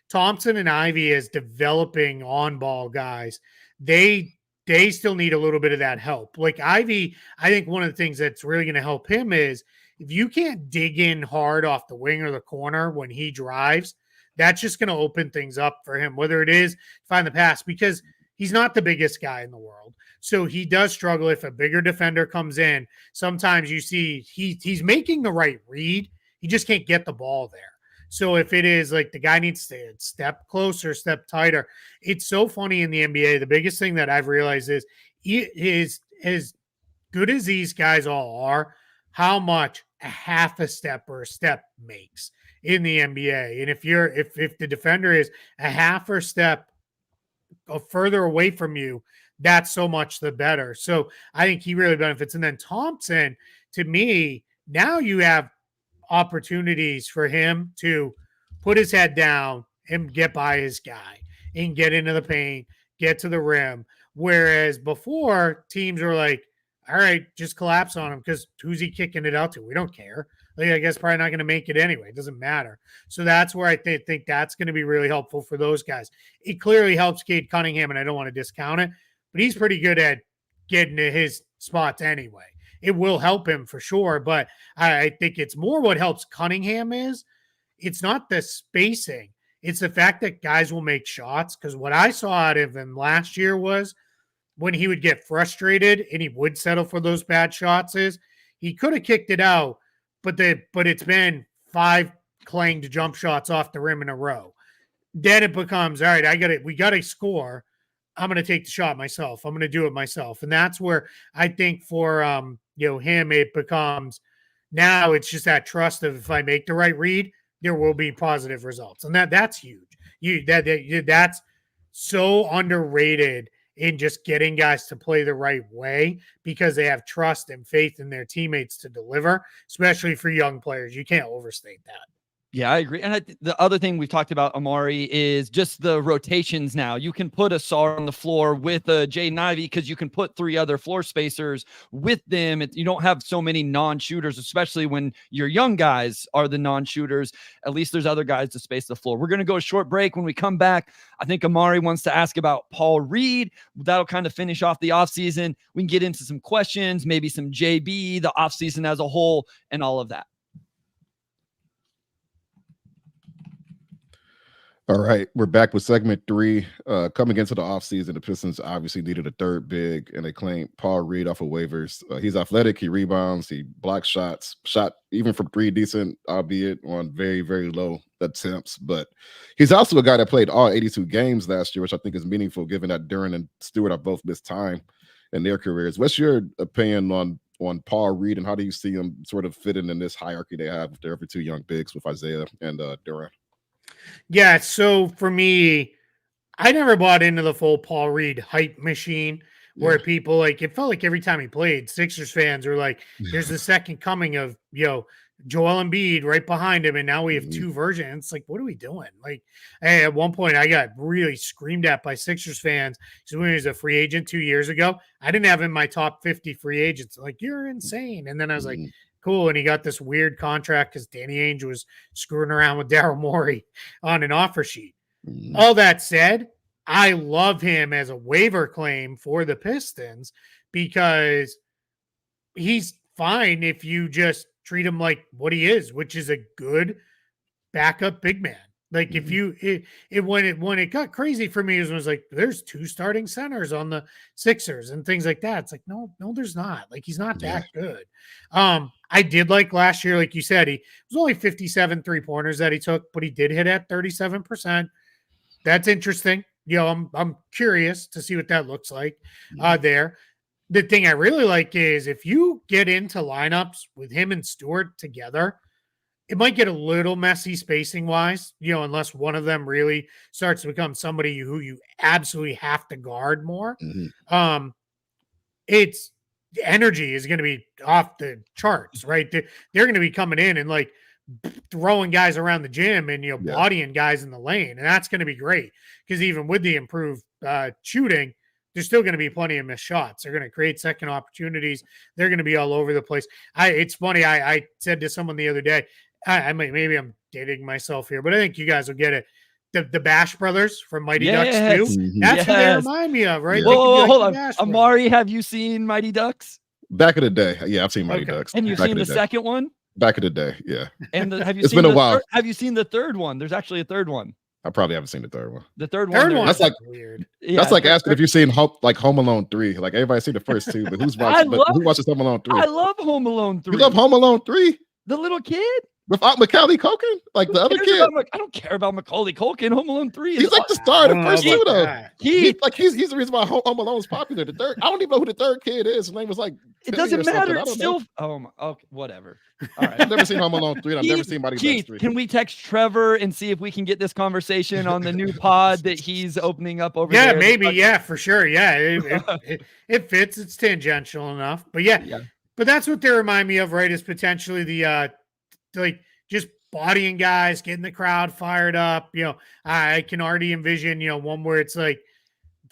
Thompson and Ivey as developing on-ball guys, they still need a little bit of that help. Like Ivey, I think one of the things that's really going to help him is if you can't dig in hard off the wing or the corner when he drives, that's just going to open things up for him, whether it is find the pass, because he's not the biggest guy in the world. So he does struggle if a bigger defender comes in. Sometimes you see he's making the right read. He just can't get the ball there. So if it is like the guy needs to step closer, step tighter, it's so funny in the NBA. The biggest thing that I've realized is as good as these guys all are, how much a half a step or a step makes in the NBA. And if the defender is a half or step further away from you, that's so much the better. So I think he really benefits. And then Thompson, to me, now you have opportunities for him to put his head down and get by his guy and get into the paint, get to the rim. Whereas before, teams were like, all right, just collapse on him because who's he kicking it out to? We don't care. Like, I guess probably not going to make it anyway. It doesn't matter. So that's where I think that's going to be really helpful for those guys. It clearly helps Cade Cunningham, and I don't want to discount it, but he's pretty good at getting to his spots anyway. It will help him for sure, but I think it's more what helps Cunningham is it's not the spacing. It's the fact that guys will make shots, because what I saw out of him last year was when he would get frustrated and he would settle for those bad shots is he could have kicked it out, but it's been 5 clanged jump shots off the rim in a row. then it becomes, all right, we got to score. I'm going to take the shot myself. I'm going to do it myself. And that's where I think for, him, it becomes now it's just that trust of if I make the right read, there will be positive results. And that's huge. That's so underrated in just getting guys to play the right way because they have trust and faith in their teammates to deliver, especially for young players. You can't overstate that. Yeah, I agree. And the other thing we've talked about, Omari, is just the rotations now. You can put a Sar on the floor with a Jaden Ivey because you can put 3 other floor spacers with them. You don't have so many non-shooters, especially when your young guys are the non-shooters. At least there's other guys to space the floor. We're going to go a short break. When we come back, I think Omari wants to ask about Paul Reed. That'll kind of finish off the offseason. We can get into some questions, maybe some JB, the offseason as a whole, and all of that. All right, we're back with segment 3. Coming into the offseason, the Pistons obviously needed a third big, and they claimed Paul Reed off of waivers. He's athletic, he rebounds, he blocks shots, shot even from 3 decent, albeit on very, very low attempts. But he's also a guy that played all 82 games last year, which I think is meaningful given that Duren and Stewart have both missed time in their careers. What's your opinion on Paul Reed, and how do you see him sort of fitting in this hierarchy they have with their every 2 young bigs with Isaiah and Duren? Yeah, so for me, I never bought into the full Paul Reed hype machine where people it felt like every time he played, Sixers fans were like, there's the second coming of, Joel Embiid right behind him. And now we have 2 versions. It's like, what are we doing? Like, at one point I got really screamed at by Sixers fans. So when he was a free agent 2 years ago, I didn't have him in my top 50 free agents. Like, you're insane. And then I was like, cool. And he got this weird contract because Danny Ainge was screwing around with Daryl Morey on an offer sheet. All that said, I love him as a waiver claim for the Pistons because he's fine if you just treat him like what he is, which is a good backup big man. Like if you when it got crazy for me, it was like there's 2 starting centers on the Sixers and things like that. It's like no, there's not. Like he's not that good. I did like last year, like you said, he was only 57 3-pointers that he took, but he did hit at 37%. That's interesting. I'm curious to see what that looks like there. The thing I really like is if you get into lineups with him and Stewart together, it might get a little messy spacing wise, unless one of them really starts to become somebody who you absolutely have to guard more. It's the energy is going to be off the charts, right? They're going to be coming in and like throwing guys around the gym and, bodying guys in the lane. And that's going to be great because even with the improved shooting, there's still going to be plenty of missed shots. They're going to create second opportunities. They're going to be all over the place. It's funny. I said to someone the other day, maybe I'm dating myself here, but I think you guys will get it. The Bash Brothers from Mighty Ducks 2. That's what they remind me of, right? Whoa, hold on. Omari, have you seen Mighty Ducks? Back in the day. Yeah, I've seen Mighty Ducks. And you've seen the second one? Back in the day, yeah. And have you it's been a while. Have you seen the third one? There's actually a third one. I probably haven't seen the third one. The third one. That's like weird. That's like asking if you've seen Home Alone 3. Like everybody's seen the first 2, but who watches Home Alone 3? I love Home Alone 3. You love Home Alone 3? The little kid? Without Macaulay Culkin? Like the other kid? I don't care about Macaulay Culkin. Home Alone 3 He's like the star of the first 2, though. He's the reason why Home Alone is popular. The third, I don't even know who the third kid is. His name was like it doesn't matter. It's still okay, whatever. All right. I've never seen Home Alone 3. And I've never seen Mighty Ducks 3. Can we text Trevor and see if we can get this conversation on the new pod that he's opening up over there? Yeah, maybe. Yeah, for sure. Yeah, it fits. It's tangential enough. But yeah. But that's what they remind me of, right? Is potentially the just bodying guys, getting the crowd fired up. I can already envision, one where it's like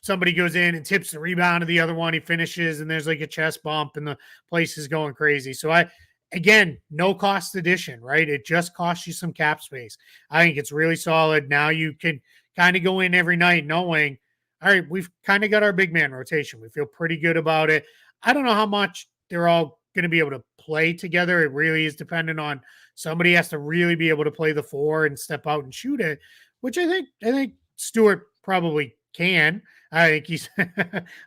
somebody goes in and tips the rebound to the other one, he finishes, and there's like a chest bump and the place is going crazy. So again, no cost addition, right? It just costs you some cap space. I think it's really solid. Now you can kind of go in every night knowing, all right, we've kind of got our big man rotation. We feel pretty good about it. I don't know how much they're all going to be able to play together. It really is dependent on somebody has to really be able to play the 4 and step out and shoot it, which I think Stewart probably can. I think he's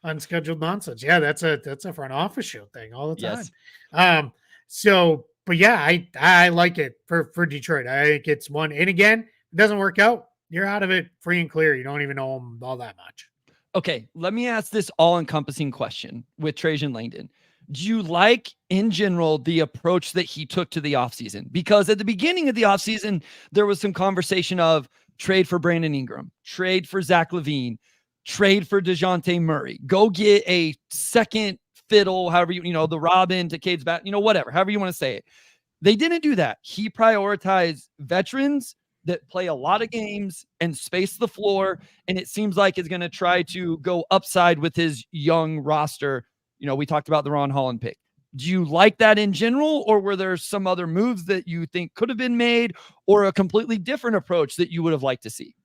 unscheduled nonsense. Yeah, that's a front office show thing all the time. Yes. But yeah, I like it for Detroit. I think it's one. And again, it doesn't work out. you're out of it free and clear. You don't even know them all that much. Okay, let me ask this all-encompassing question with Trajan Langdon. Do you like, in general, the approach that he took to the offseason? Because at the beginning of the offseason, there was some conversation of trade for Brandon Ingram, trade for Zach LaVine, trade for DeJounte Murray, go get a second fiddle, however the Robin to Cade's back, whatever, however you want to say it. They didn't do that. He prioritized veterans that play a lot of games and space the floor, and it seems like is going to try to go upside with his young roster. We talked about the Ron Holland pick. Do you like that in general, or were there some other moves that you think could have been made, or a completely different approach that you would have liked to see?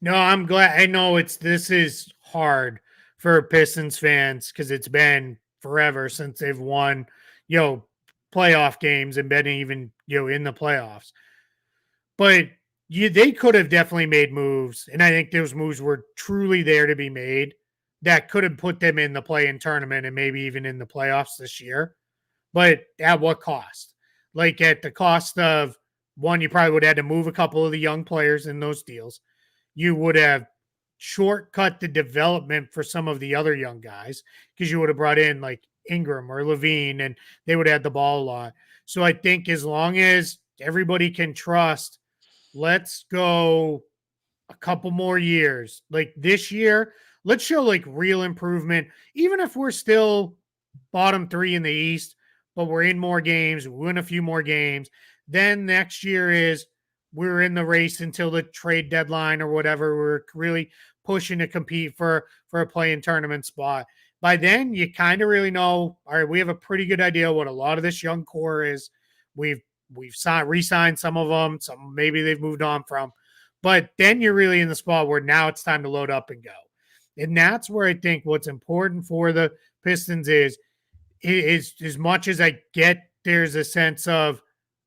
No, I'm glad. I know this is hard for Pistons fans because it's been forever since they've won, playoff games and been even, in the playoffs. But they could have definitely made moves, and I think those moves were truly there to be made that could have put them in the play-in tournament and maybe even in the playoffs this year. But at what cost? Like at the cost of, one, you probably would have had to move a couple of the young players in those deals. You would have shortcut the development for some of the other young guys because you would have brought in like Ingram or LaVine, and they would have had the ball a lot. So I think as long as everybody can trust, let's go a couple more years. Like this year, let's show like real improvement. Even if we're still bottom 3 in the East, but we're in more games, we win a few more games. Then next year is we're in the race until the trade deadline or whatever. We're really pushing to compete for a play-in tournament spot. By then, you kind of really know, all right, we have a pretty good idea what a lot of this young core is. We've re-signed some of them, some maybe they've moved on from. But then you're really in the spot where now it's time to load up and go. And that's where I think what's important for the Pistons is as much as I get, there's a sense of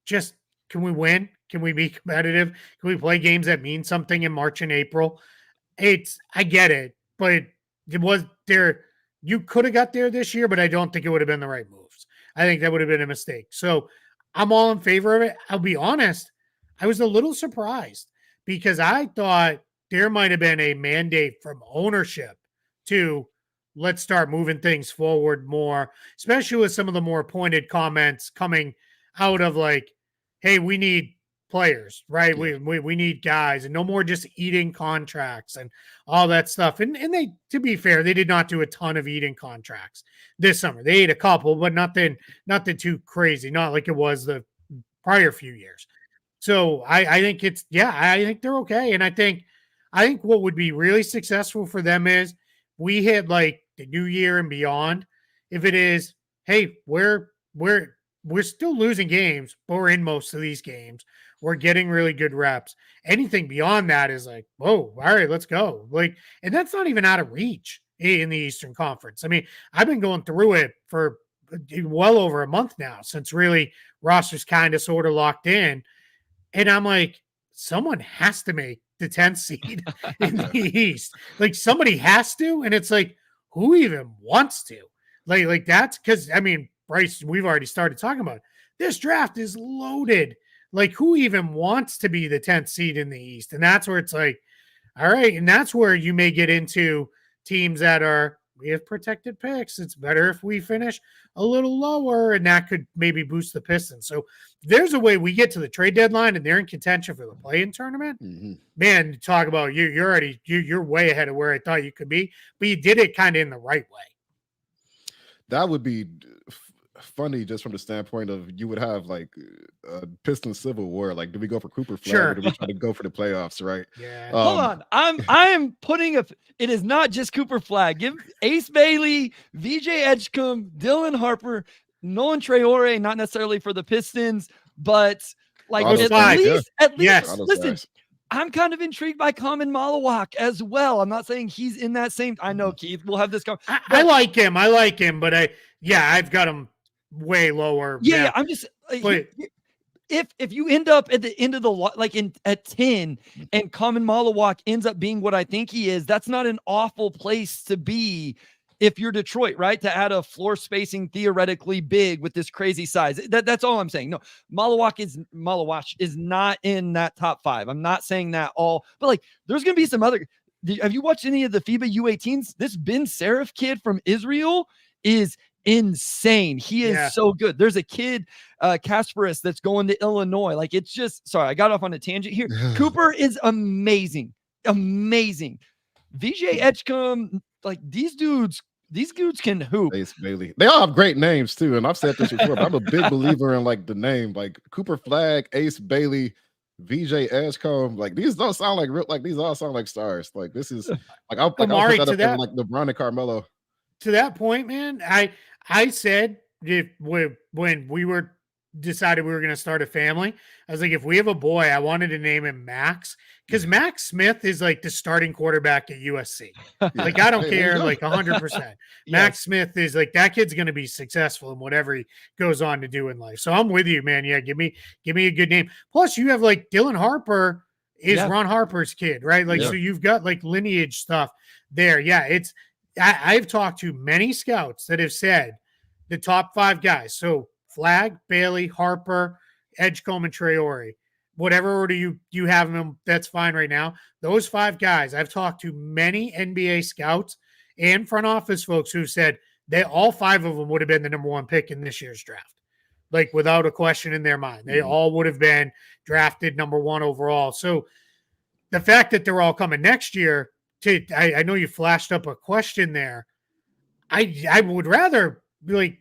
just, can we win? Can we be competitive? Can we play games that mean something in March and April? I get it, but it was there. You could have got there this year, but I don't think it would have been the right moves. I think that would have been a mistake. So I'm all in favor of it. I'll be honest, I was a little surprised because I thought there might have been a mandate from ownership to let's start moving things forward more, especially with some of the more pointed comments coming out of like, hey, we need players, right? Yeah. We need guys, and no more just eating contracts and all that stuff. And they, to be fair, they did not do a ton of eating contracts this summer. They ate a couple, but nothing too crazy, not like it was the prior few years. So I think I think they're okay. And I think what would be really successful for them is we hit like the new year and beyond. If it is, hey, we're still losing games, but we're in most of these games. We're getting really good reps. Anything beyond that is like, whoa, all right, let's go. Like, and that's not even out of reach in the Eastern Conference. I mean, I've been going through it for well over a month now since really roster's kind of sort of locked in. And I'm like, someone has to make the 10th seed in the East. Like somebody has to. And it's like, who even wants to? Like that's because, I mean, Bryce, we've already started talking about it. This draft is loaded. Like, who even wants to be the 10th seed in the East? And that's where it's like, all right. And that's where you may get into teams that are, we have protected picks. It's better if we finish a little lower, and that could maybe boost the Pistons. So there's a way we get to the trade deadline and they're in contention for the play-in tournament. Mm-hmm. Man, talk about you're way ahead of where I thought you could be, but you did it kind of in the right way. That would be funny just from the standpoint of you would have like a Pistons civil war. Like, do we go for Cooper Flag or do we try to go for the playoffs? Right. Yeah. Hold on. I am putting it is not just Cooper Flag. Give Ace Bailey, VJ Edgecombe, Dylan Harper, Nolan Traore, not necessarily for the Pistons, but like at least, yes. Listen, I'm kind of intrigued by Common Malawak as well. I'm not saying he's in that same. I know Keith. We'll have this. I like him, but I've got him way lower. Yeah, I'm just. But, if you end up at the end of the at 10 and Common Malawak ends up being what I think he is, that's not an awful place to be if you're Detroit, right, to add a floor spacing theoretically big with this crazy size. That's all I'm saying. No, Malawash is not in that top 5. I'm not saying that all, but like there's going to be some other. Have you watched any of the FIBA U18s? This Ben Serif kid from Israel is insane. He is so good. There's a kid, Kasparis, that's going to Illinois. Like it's just, sorry, I got off on a tangent here. Cooper is amazing. VJ Edgecombe, like these dudes can hoop. Ace Bailey. They all have great names too. And I've said this before, but I'm a big believer in like the name, like Cooper Flag, Ace Bailey, VJ Edgecombe. Like these don't sound like real, like these all sound like stars. Like this is like I'll put that up like LeBron and Carmelo. To that point, man, I said when we were decided we were going to start a family, I was like, if we have a boy, I wanted to name him Max, because Max Smith is like the starting quarterback at USC. Like, I don't care, like 100%. Max Smith is like, that kid's going to be successful in whatever he goes on to do in life. So I'm with you, man. Yeah, give me a good name. Plus, you have like Dylan Harper is Ron Harper's kid, right? Like, so you've got like lineage stuff there. Yeah, I've talked to many scouts that have said the top 5 guys. So Flag, Bailey, Harper, Edgecombe, and Traore. Whatever order you have them, that's fine right now. Those 5 guys, I've talked to many NBA scouts and front office folks who said that all 5 of them would have been the number 1 pick in this year's draft. Like without a question in their mind. They all would have been drafted number 1 overall. So the fact that they're all coming next year, I know you flashed up a question there. I would rather be like,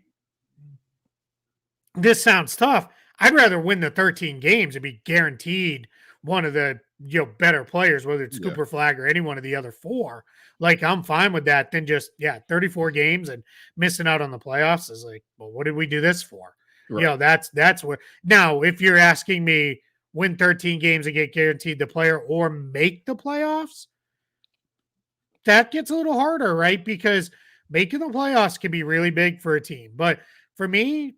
this sounds tough. I'd rather win the 13 games and be guaranteed one of the better players, whether it's Cooper Flag or any one of the other 4. Like, I'm fine with that than just 34 games and missing out on the playoffs is like, well, what did we do this for? Right. That's where now if you're asking me win 13 games and get guaranteed the player or make the playoffs, that gets a little harder, right? Because making the playoffs can be really big for a team. But for me,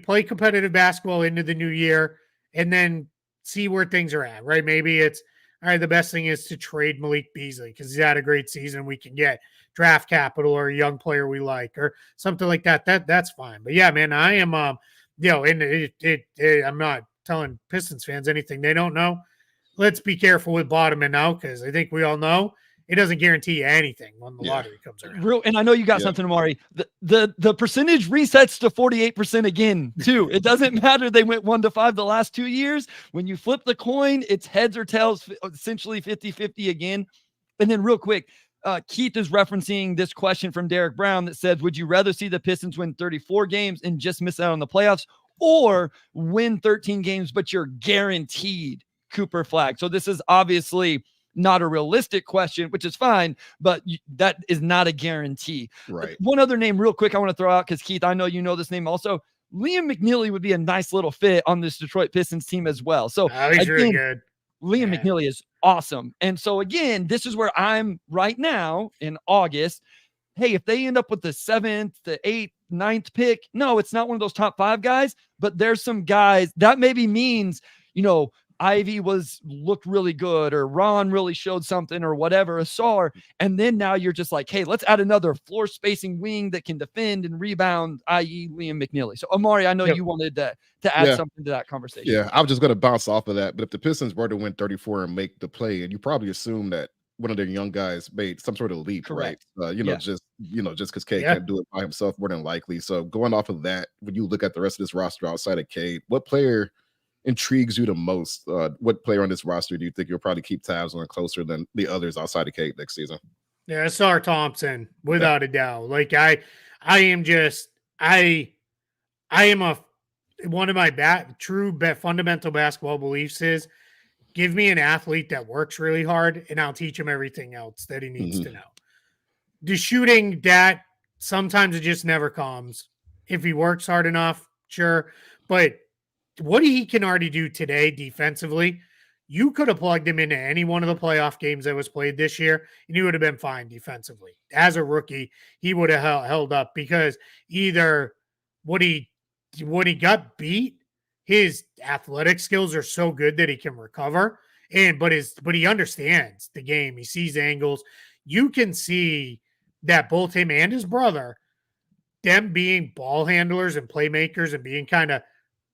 play competitive basketball into the new year and then see where things are at, right? Maybe it's, all right, the best thing is to trade Malik Beasley because he's had a great season. We can get draft capital or a young player we like or something like that. That's fine. But yeah, man, I am, and I'm not telling Pistons fans anything they don't know. Let's be careful with bottoming out because I think we all know it doesn't guarantee you anything when the lottery comes around. And I know you got something, Omari. The percentage resets to 48% again, too. It doesn't matter. They went 1 to 5 the last 2 years. When you flip the coin, it's heads or tails, essentially 50-50 again. And then real quick, Keith is referencing this question from Derek Brown that says, would you rather see the Pistons win 34 games and just miss out on the playoffs or win 13 games, but you're guaranteed Cooper Flag? So this is obviously not a realistic question, which is fine, but that is not a guarantee. Right. One other name real quick I want to throw out, because Keith, I know you know this name also. Liam McNeely would be a nice little fit on this Detroit Pistons team as well. So he's really good. Liam McNeely is awesome. And so again, this is where I'm right now in August. Hey, if they end up with the 7th, the 8th, 9th pick, no, it's not one of those top 5 guys, but there's some guys that maybe means, Ivy looked really good or Ron really showed something or whatever, Asar. And then now you're just like, hey, let's add another floor spacing wing that can defend and rebound, i.e. Liam McNeely. So Omari, I know you wanted to add something to that conversation. Yeah, I was just going to bounce off of that. But if the Pistons were to win 34 and make the play, and you probably assume that one of their young guys made some sort of leap, correct, right? Just because Cade can't do it by himself, more than likely. So going off of that, when you look at the rest of this roster outside of Cade, what player intrigues you the most? What player on this roster do you think you'll probably keep tabs on closer than the others outside of Cade next season? Yeah, Asar Thompson, without a doubt. Like I am one of my fundamental basketball beliefs is give me an athlete that works really hard and I'll teach him everything else that he needs to know. The shooting, that sometimes it just never comes. If he works hard enough, sure. But what he can already do today defensively, you could have plugged him into any one of the playoff games that was played this year, and he would have been fine defensively. As a rookie, he would have held up because either when he got beat, his athletic skills are so good that he can recover, but he understands the game. He sees angles. You can see that both him and his brother, them being ball handlers and playmakers and being kind of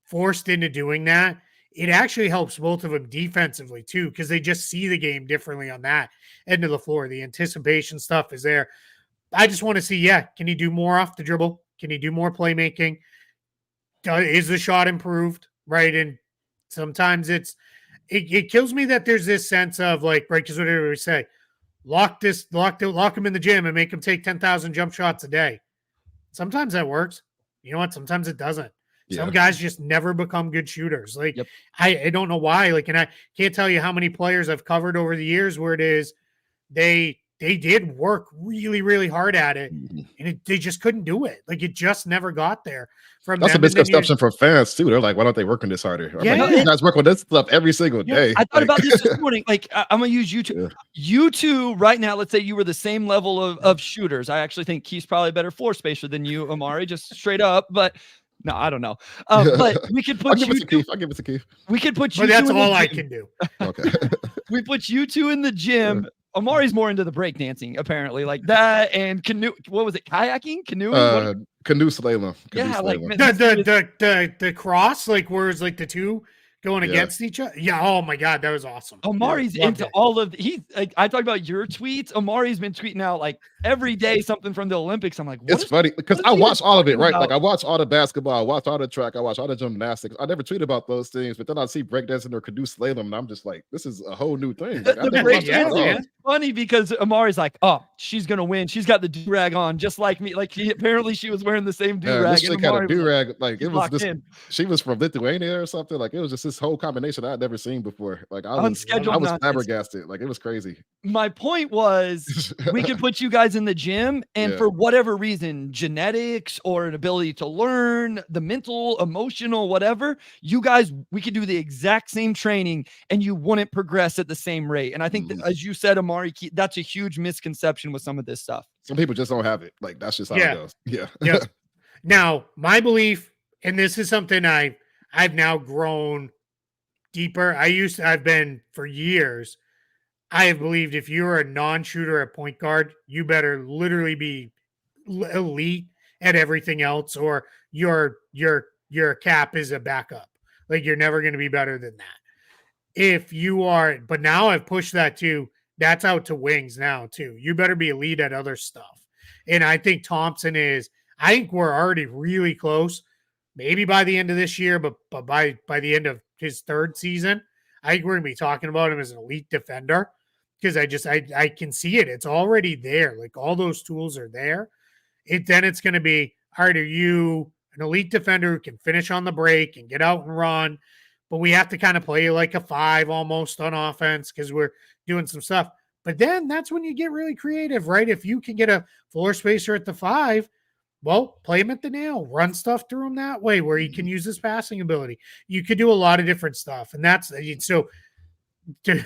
forced into doing that, it actually helps both of them defensively too, because they just see the game differently on that end of the floor. The anticipation stuff is there. I just want to see, can he do more off the dribble? Can he do more playmaking? Is the shot improved? Right. And sometimes it kills me that there's this sense of like, right, because whatever we say, lock him in the gym and make him take 10,000 jump shots a day. Sometimes that works. You know what? Sometimes it doesn't. Yeah. Some guys just never become good shooters. Like, I don't know why. Like, and I can't tell you how many players I've covered over the years where it is they did work really, really hard at it, and they just couldn't do it. Like, it just never got there. That's a misconception for fans too. They're like, why don't they work on this harder? I'm like, you guys work on this stuff every single day. I thought about this morning. Like, I'm gonna use you two. Yeah. You two right now. Let's say you were the same level of shooters. I actually think Keith's probably a better floor spacer than you, Omari, just straight up. But no, I don't know. But we could put I'll give it to Keith. We could put you. But that's all I can do. Okay. We put you two in the gym. Yeah. Omari's more into the breakdancing, apparently, like that, and canoe. What was it? Kayaking, canoeing, canoe slalom. Like the cross, like where it's like the two going against each other. Yeah. Oh my God, that was awesome. Omari's into all of. I talked about your tweets. Omari's been tweeting out like every day something from the Olympics. I'm like, it's funny because I watch all of it, right? Like I watch all the basketball, I watch all the track, I watch all the gymnastics. I never tweet about those things, but then I see breakdancing or canoe slalom, and I'm just like, this is a whole new thing. Like, it's funny because Omari's like, oh, she's gonna win. She's got the do-rag on, just like me. Like apparently she was wearing the same do-rag. This chick had a do-rag. Like it was just, she was from Lithuania or something. Like it was just this whole combination I'd never seen before. Like I was flabbergasted. Like it was crazy. My point was we could put you guys in the gym, and for whatever reason, genetics or an ability to learn, the mental, emotional, whatever, you guys, we could do the exact same training and you wouldn't progress at the same rate. And I think that, as you said, Omari, that's a huge misconception with some of this stuff. Some people just don't have it. Like that's just how it goes. Yeah. Now, my belief, and this is something I've now grown deeper. I've been for years. I have believed if you're a non-shooter at point guard, you better literally be elite at everything else, or your cap is a backup. Like you're never going to be better than that. If you are, but now I've pushed that to that's out to wings now too. You better be elite at other stuff. And I think Thompson is. I think we're already really close. Maybe by the end of this year, but by the end of his third season, I think we're going to be talking about him as an elite defender. Because I can see it. It's already there. Like all those tools are there. Then it's going to be, all right, are you an elite defender who can finish on the break and get out and run? But we have to kind of play like a 5 almost on offense because we're doing some stuff. But then that's when you get really creative, right? If you can get a floor spacer at the 5, well, play him at the nail, run stuff through him that way where he can use his passing ability. You could do a lot of different stuff. And that's so.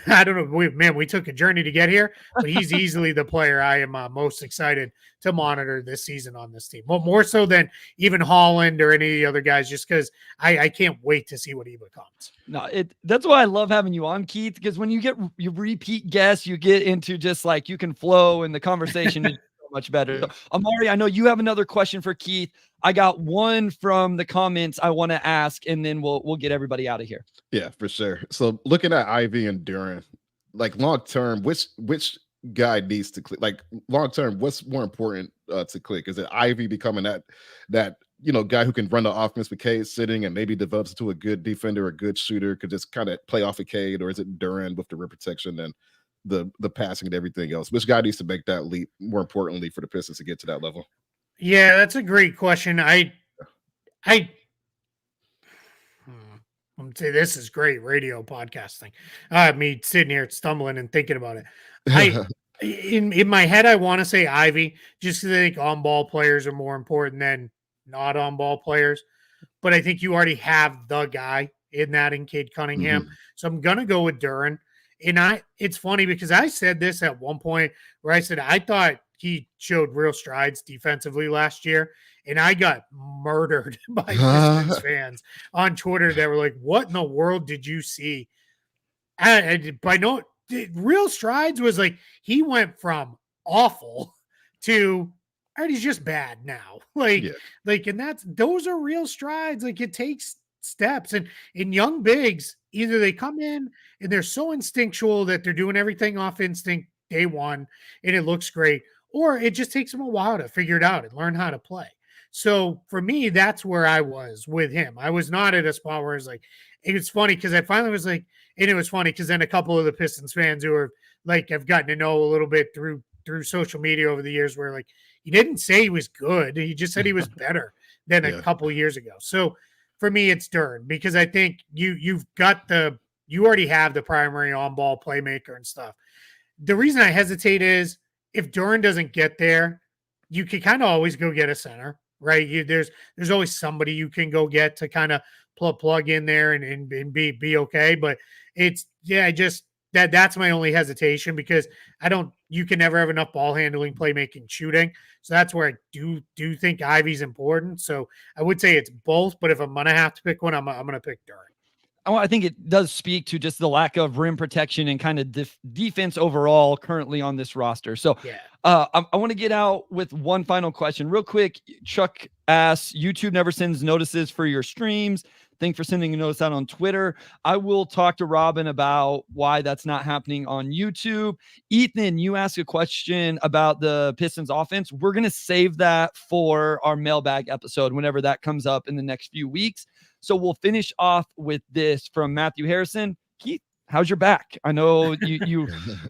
I don't know, we took a journey to get here, but he's easily the player I am most excited to monitor this season on this team. Well, more so than even Holland or any of the other guys, just because I can't wait to see what he becomes. No, that's why I love having you on, Keith, because when you repeat guests, you get into just like you can flow and the conversation is so much better. So, Omari, I know you have another question for Keith. I got one from the comments I want to ask, and then we'll get everybody out of here. Yeah, for sure. So looking at Ivy and Duren, like long term, which guy needs to click? Like long term, what's more important to click? Is it Ivy becoming that guy who can run the offense with Cade sitting and maybe develops into a good defender, a good shooter, could just kind of play off of Cade, or is it Duren with the rim protection and the passing and everything else? Which guy needs to make that leap? More importantly, for the Pistons to get to that level. Yeah, that's a great question. I'm say this is great radio podcasting. Me sitting here stumbling and thinking about it. In my head, I want to say Ivy, just because I think on-ball players are more important than not on-ball players. But I think you already have the guy in Cade Cunningham. Mm-hmm. So I'm gonna go with Duren. And it's funny because I said this at one point where I said I thought he showed real strides defensively last year, and I got murdered by Pistons fans on Twitter that were like, "What in the world did you see?" Real strides was like he went from awful to, all right, he's just bad now. And those are real strides. Like, it takes steps. And in young bigs, either they come in and they're so instinctual that they're doing everything off instinct day one and it looks great, or it just takes them a while to figure it out and learn how to play. So for me, that's where I was with him. I was not at a spot where it's like, it was funny because I finally was like, and it was funny because then a couple of the Pistons fans who are like, I've gotten to know a little bit through social media over the years, where like, he didn't say he was good. He just said he was better than a couple of years ago. So for me, it's Dern, because I think you already have the primary on-ball playmaker and stuff. The reason I hesitate is if Dern doesn't get there, you can kind of always go get a center, right? There's always somebody you can go get to kind of plug in there and be okay. But that's my only hesitation, because you can never have enough ball handling, playmaking, shooting. So that's where I do think Ivy's important. So I would say it's both, but if I'm going to have to pick one, I'm going to pick Dern. I think it does speak to just the lack of rim protection and kind of defense overall currently on this roster. So I want to get out with one final question real quick. Chuck asks, YouTube never sends notices for your streams. Thanks for sending a notice out on Twitter. I will talk to Robin about why that's not happening on YouTube. Ethan, you asked a question about the Pistons offense. We're going to save that for our mailbag episode whenever that comes up in the next few weeks. So we'll finish off with this from Matthew Harrison. Keith, how's your back? I know you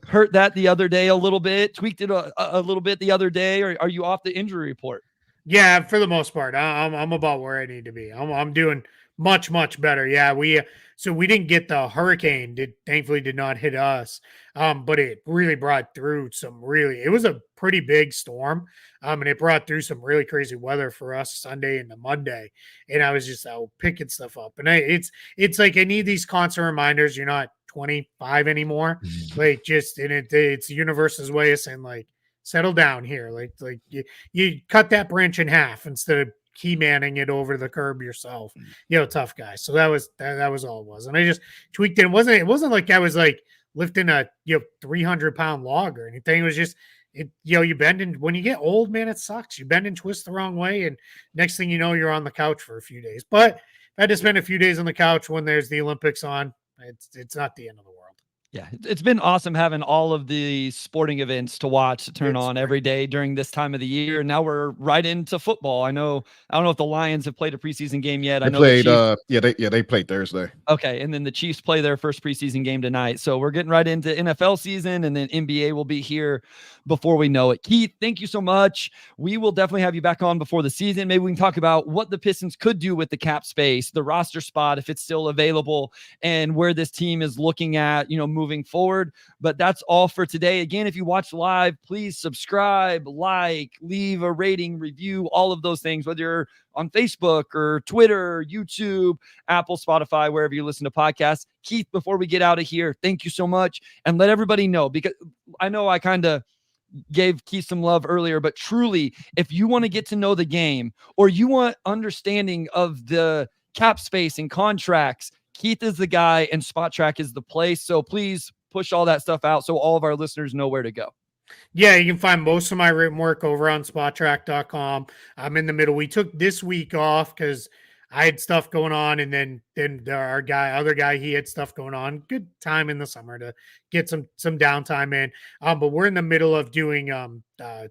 hurt that the other day a little bit, tweaked it a little bit the other day. Or are you off the injury report? Yeah, for the most part, I'm about where I need to be. I'm doing much better. Yeah, we didn't get the hurricane. Thankfully did not hit us, but it really brought through it was a pretty big storm, and it brought through some really crazy weather for us Sunday into Monday, and I was just out picking stuff up, and it's like I need these constant reminders. You're not 25 anymore, like it's the universe's way of saying, like, settle down here, like you cut that branch in half instead of key-manning it over the curb yourself, tough guy. So that was all it was. And I just tweaked it. It wasn't like I was like lifting a 300-pound log or anything. It was just you bend, and when you get old, man, it sucks. You bend and twist the wrong way, and next thing you know, you're on the couch for a few days. But if I had to spend a few days on the couch when there's the Olympics on, it's not the end of the world. Yeah, it's been awesome having all of the sporting events to watch, to turn on every day during this time of the year. Now we're right into football. I don't know if the Lions have played a preseason game yet. They played Thursday. Okay, and then the Chiefs play their first preseason game tonight. So we're getting right into NFL season, and then NBA will be here before we know it. Keith, thank you so much. We will definitely have you back on before the season. Maybe we can talk about what the Pistons could do with the cap space, the roster spot, if it's still available, and where this team is looking at, moving forward. But that's all for today. Again, if you watch live, please subscribe, leave a rating, review, all of those things, whether you're on Facebook or Twitter, YouTube, Apple, Spotify, wherever you listen to podcasts. Keith, before we get out of here, thank you so much. And let everybody know, because I know I kind of gave Keith some love earlier, but truly, if you want to get to know the game, or you want understanding of the cap space and contracts, Keith is the guy, and Spot Track is the place. So please push all that stuff out so all of our listeners know where to go. Yeah, you can find most of my written work over on spottrack.com. I'm in the middle. We took this week off because I had stuff going on, and then our other guy, he had stuff going on. Good time in the summer to get some downtime in. But we're in the middle of doing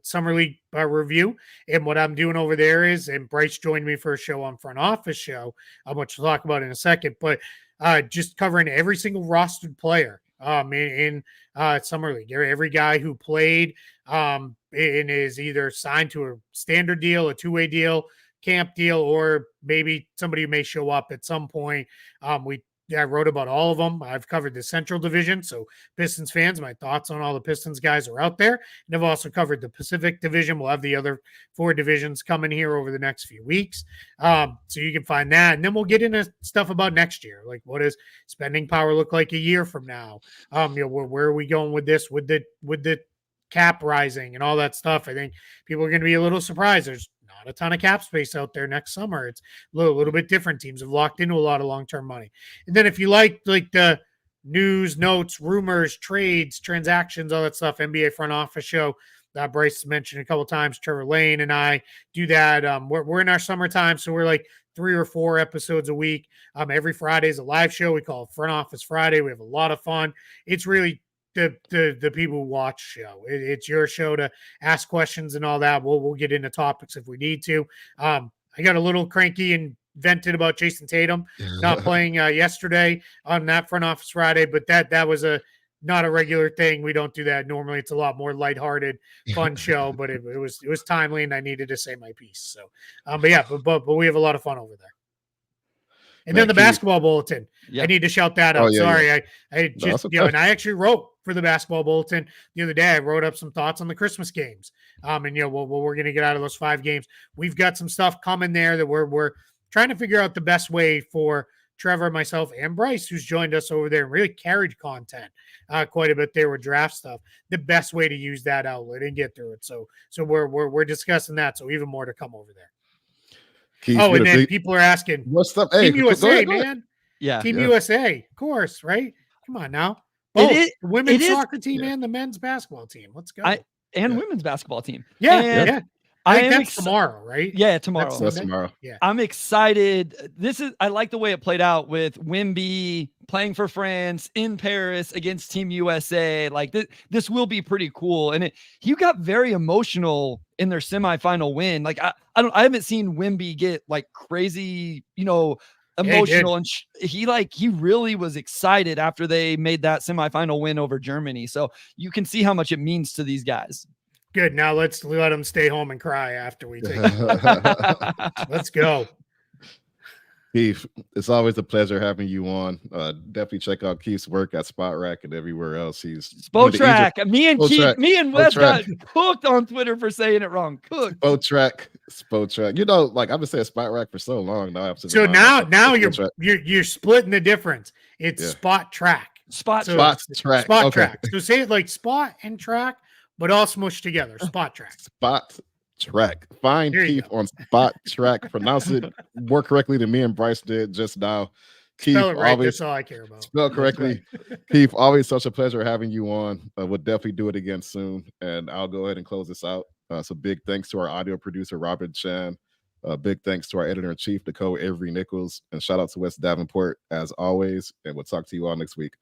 summer league review, and what I'm doing over there is, and Bryce joined me for a show on Front Office Show, which we'll talk about in a second. But just covering every single rostered player in summer league. Every guy who played and is either signed to a standard deal, a two-way deal, camp deal, or maybe somebody who may show up at some point. I wrote about all of them. I've covered the Central Division, so Pistons fans, my thoughts on all the Pistons guys are out there. And I've also covered the Pacific Division. We'll have the other 4 divisions coming here over the next few weeks. So you can find that. And then we'll get into stuff about next year. Like, what does spending power look like a year from now? Where are we going with this, with the cap rising and all that stuff? I think people are going to be a little surprised. There's not a ton of cap space out there next summer. It's a little bit different. Teams have locked into a lot of long-term money. And then if you like the news, notes, rumors, trades, transactions, all that stuff, NBA Front Office Show, Bryce mentioned a couple times. Trevor Lane and I do that. We're in our summertime, so we're like 3 or 4 episodes a week. Every Friday is a live show. We call it Front Office Friday. We have a lot of fun. It's really the people who watch show. It's your show to ask questions and all that. We'll get into topics if we need to. I got a little cranky and vented about Jason Tatum not playing yesterday on that Front Office Friday, but that was not a regular thing. We don't do that normally. It's a lot more lighthearted, fun show, but it was timely, and I needed to say my piece. So, but we have a lot of fun over there. And then the basketball bulletin. Yep. I need to shout that out. Sorry, I just and I actually wrote for the basketball bulletin the other day. I wrote up some thoughts on the Christmas games. And we're going to get out of those 5 games. We've got some stuff coming there that we're trying to figure out the best way for Trevor, myself, and Bryce, who's joined us over there and really carried content quite a bit there with draft stuff. The best way to use that outlet and get through it. So we're discussing that. So even more to come over there. Keith, and then people are asking, what's up? Team USA, man. Yeah. Team USA, of course, right? Come on now. Both the women's soccer team and the men's basketball team. Let's go. Women's basketball team. Yeah. I think that's tomorrow, right? Yeah, tomorrow. That's tomorrow. Yeah. I'm excited. I like the way it played out with Wimby playing for France in Paris against Team USA. Like this will be pretty cool. And he got very emotional in their semifinal win. Like I haven't seen Wimby get like crazy, emotional, and he really was excited after they made that semifinal win over Germany. So you can see how much it means to these guys. Good. Now let's let them stay home and cry after we take it. Let's go. Keith, it's always a pleasure having you on. Definitely check out Keith's work at Spot Rack and everywhere else. He's Spotrack. Me and Wes got cooked on Twitter for saying it wrong. Cooked. Spotrack. Like I've been saying Spot Rack for so long now. So now you're splitting the difference. It's Spot Track. Track. Spot Track. So say it like Spot and Track, but all smushed together. Spot Track. Spot Track. Find Keith on Spot Track. Pronounce it more correctly than me and Bryce did just now. Keith, spell it right. That's all I care about. Spell correctly. Right. Keith, always such a pleasure having you on. We'll definitely do it again soon. And I'll go ahead and close this out. So big thanks to our audio producer, Robert Chan. Big thanks to our editor-in-chief, Nicole Avery Nichols. And shout out to Wes Davenport, as always. And we'll talk to you all next week.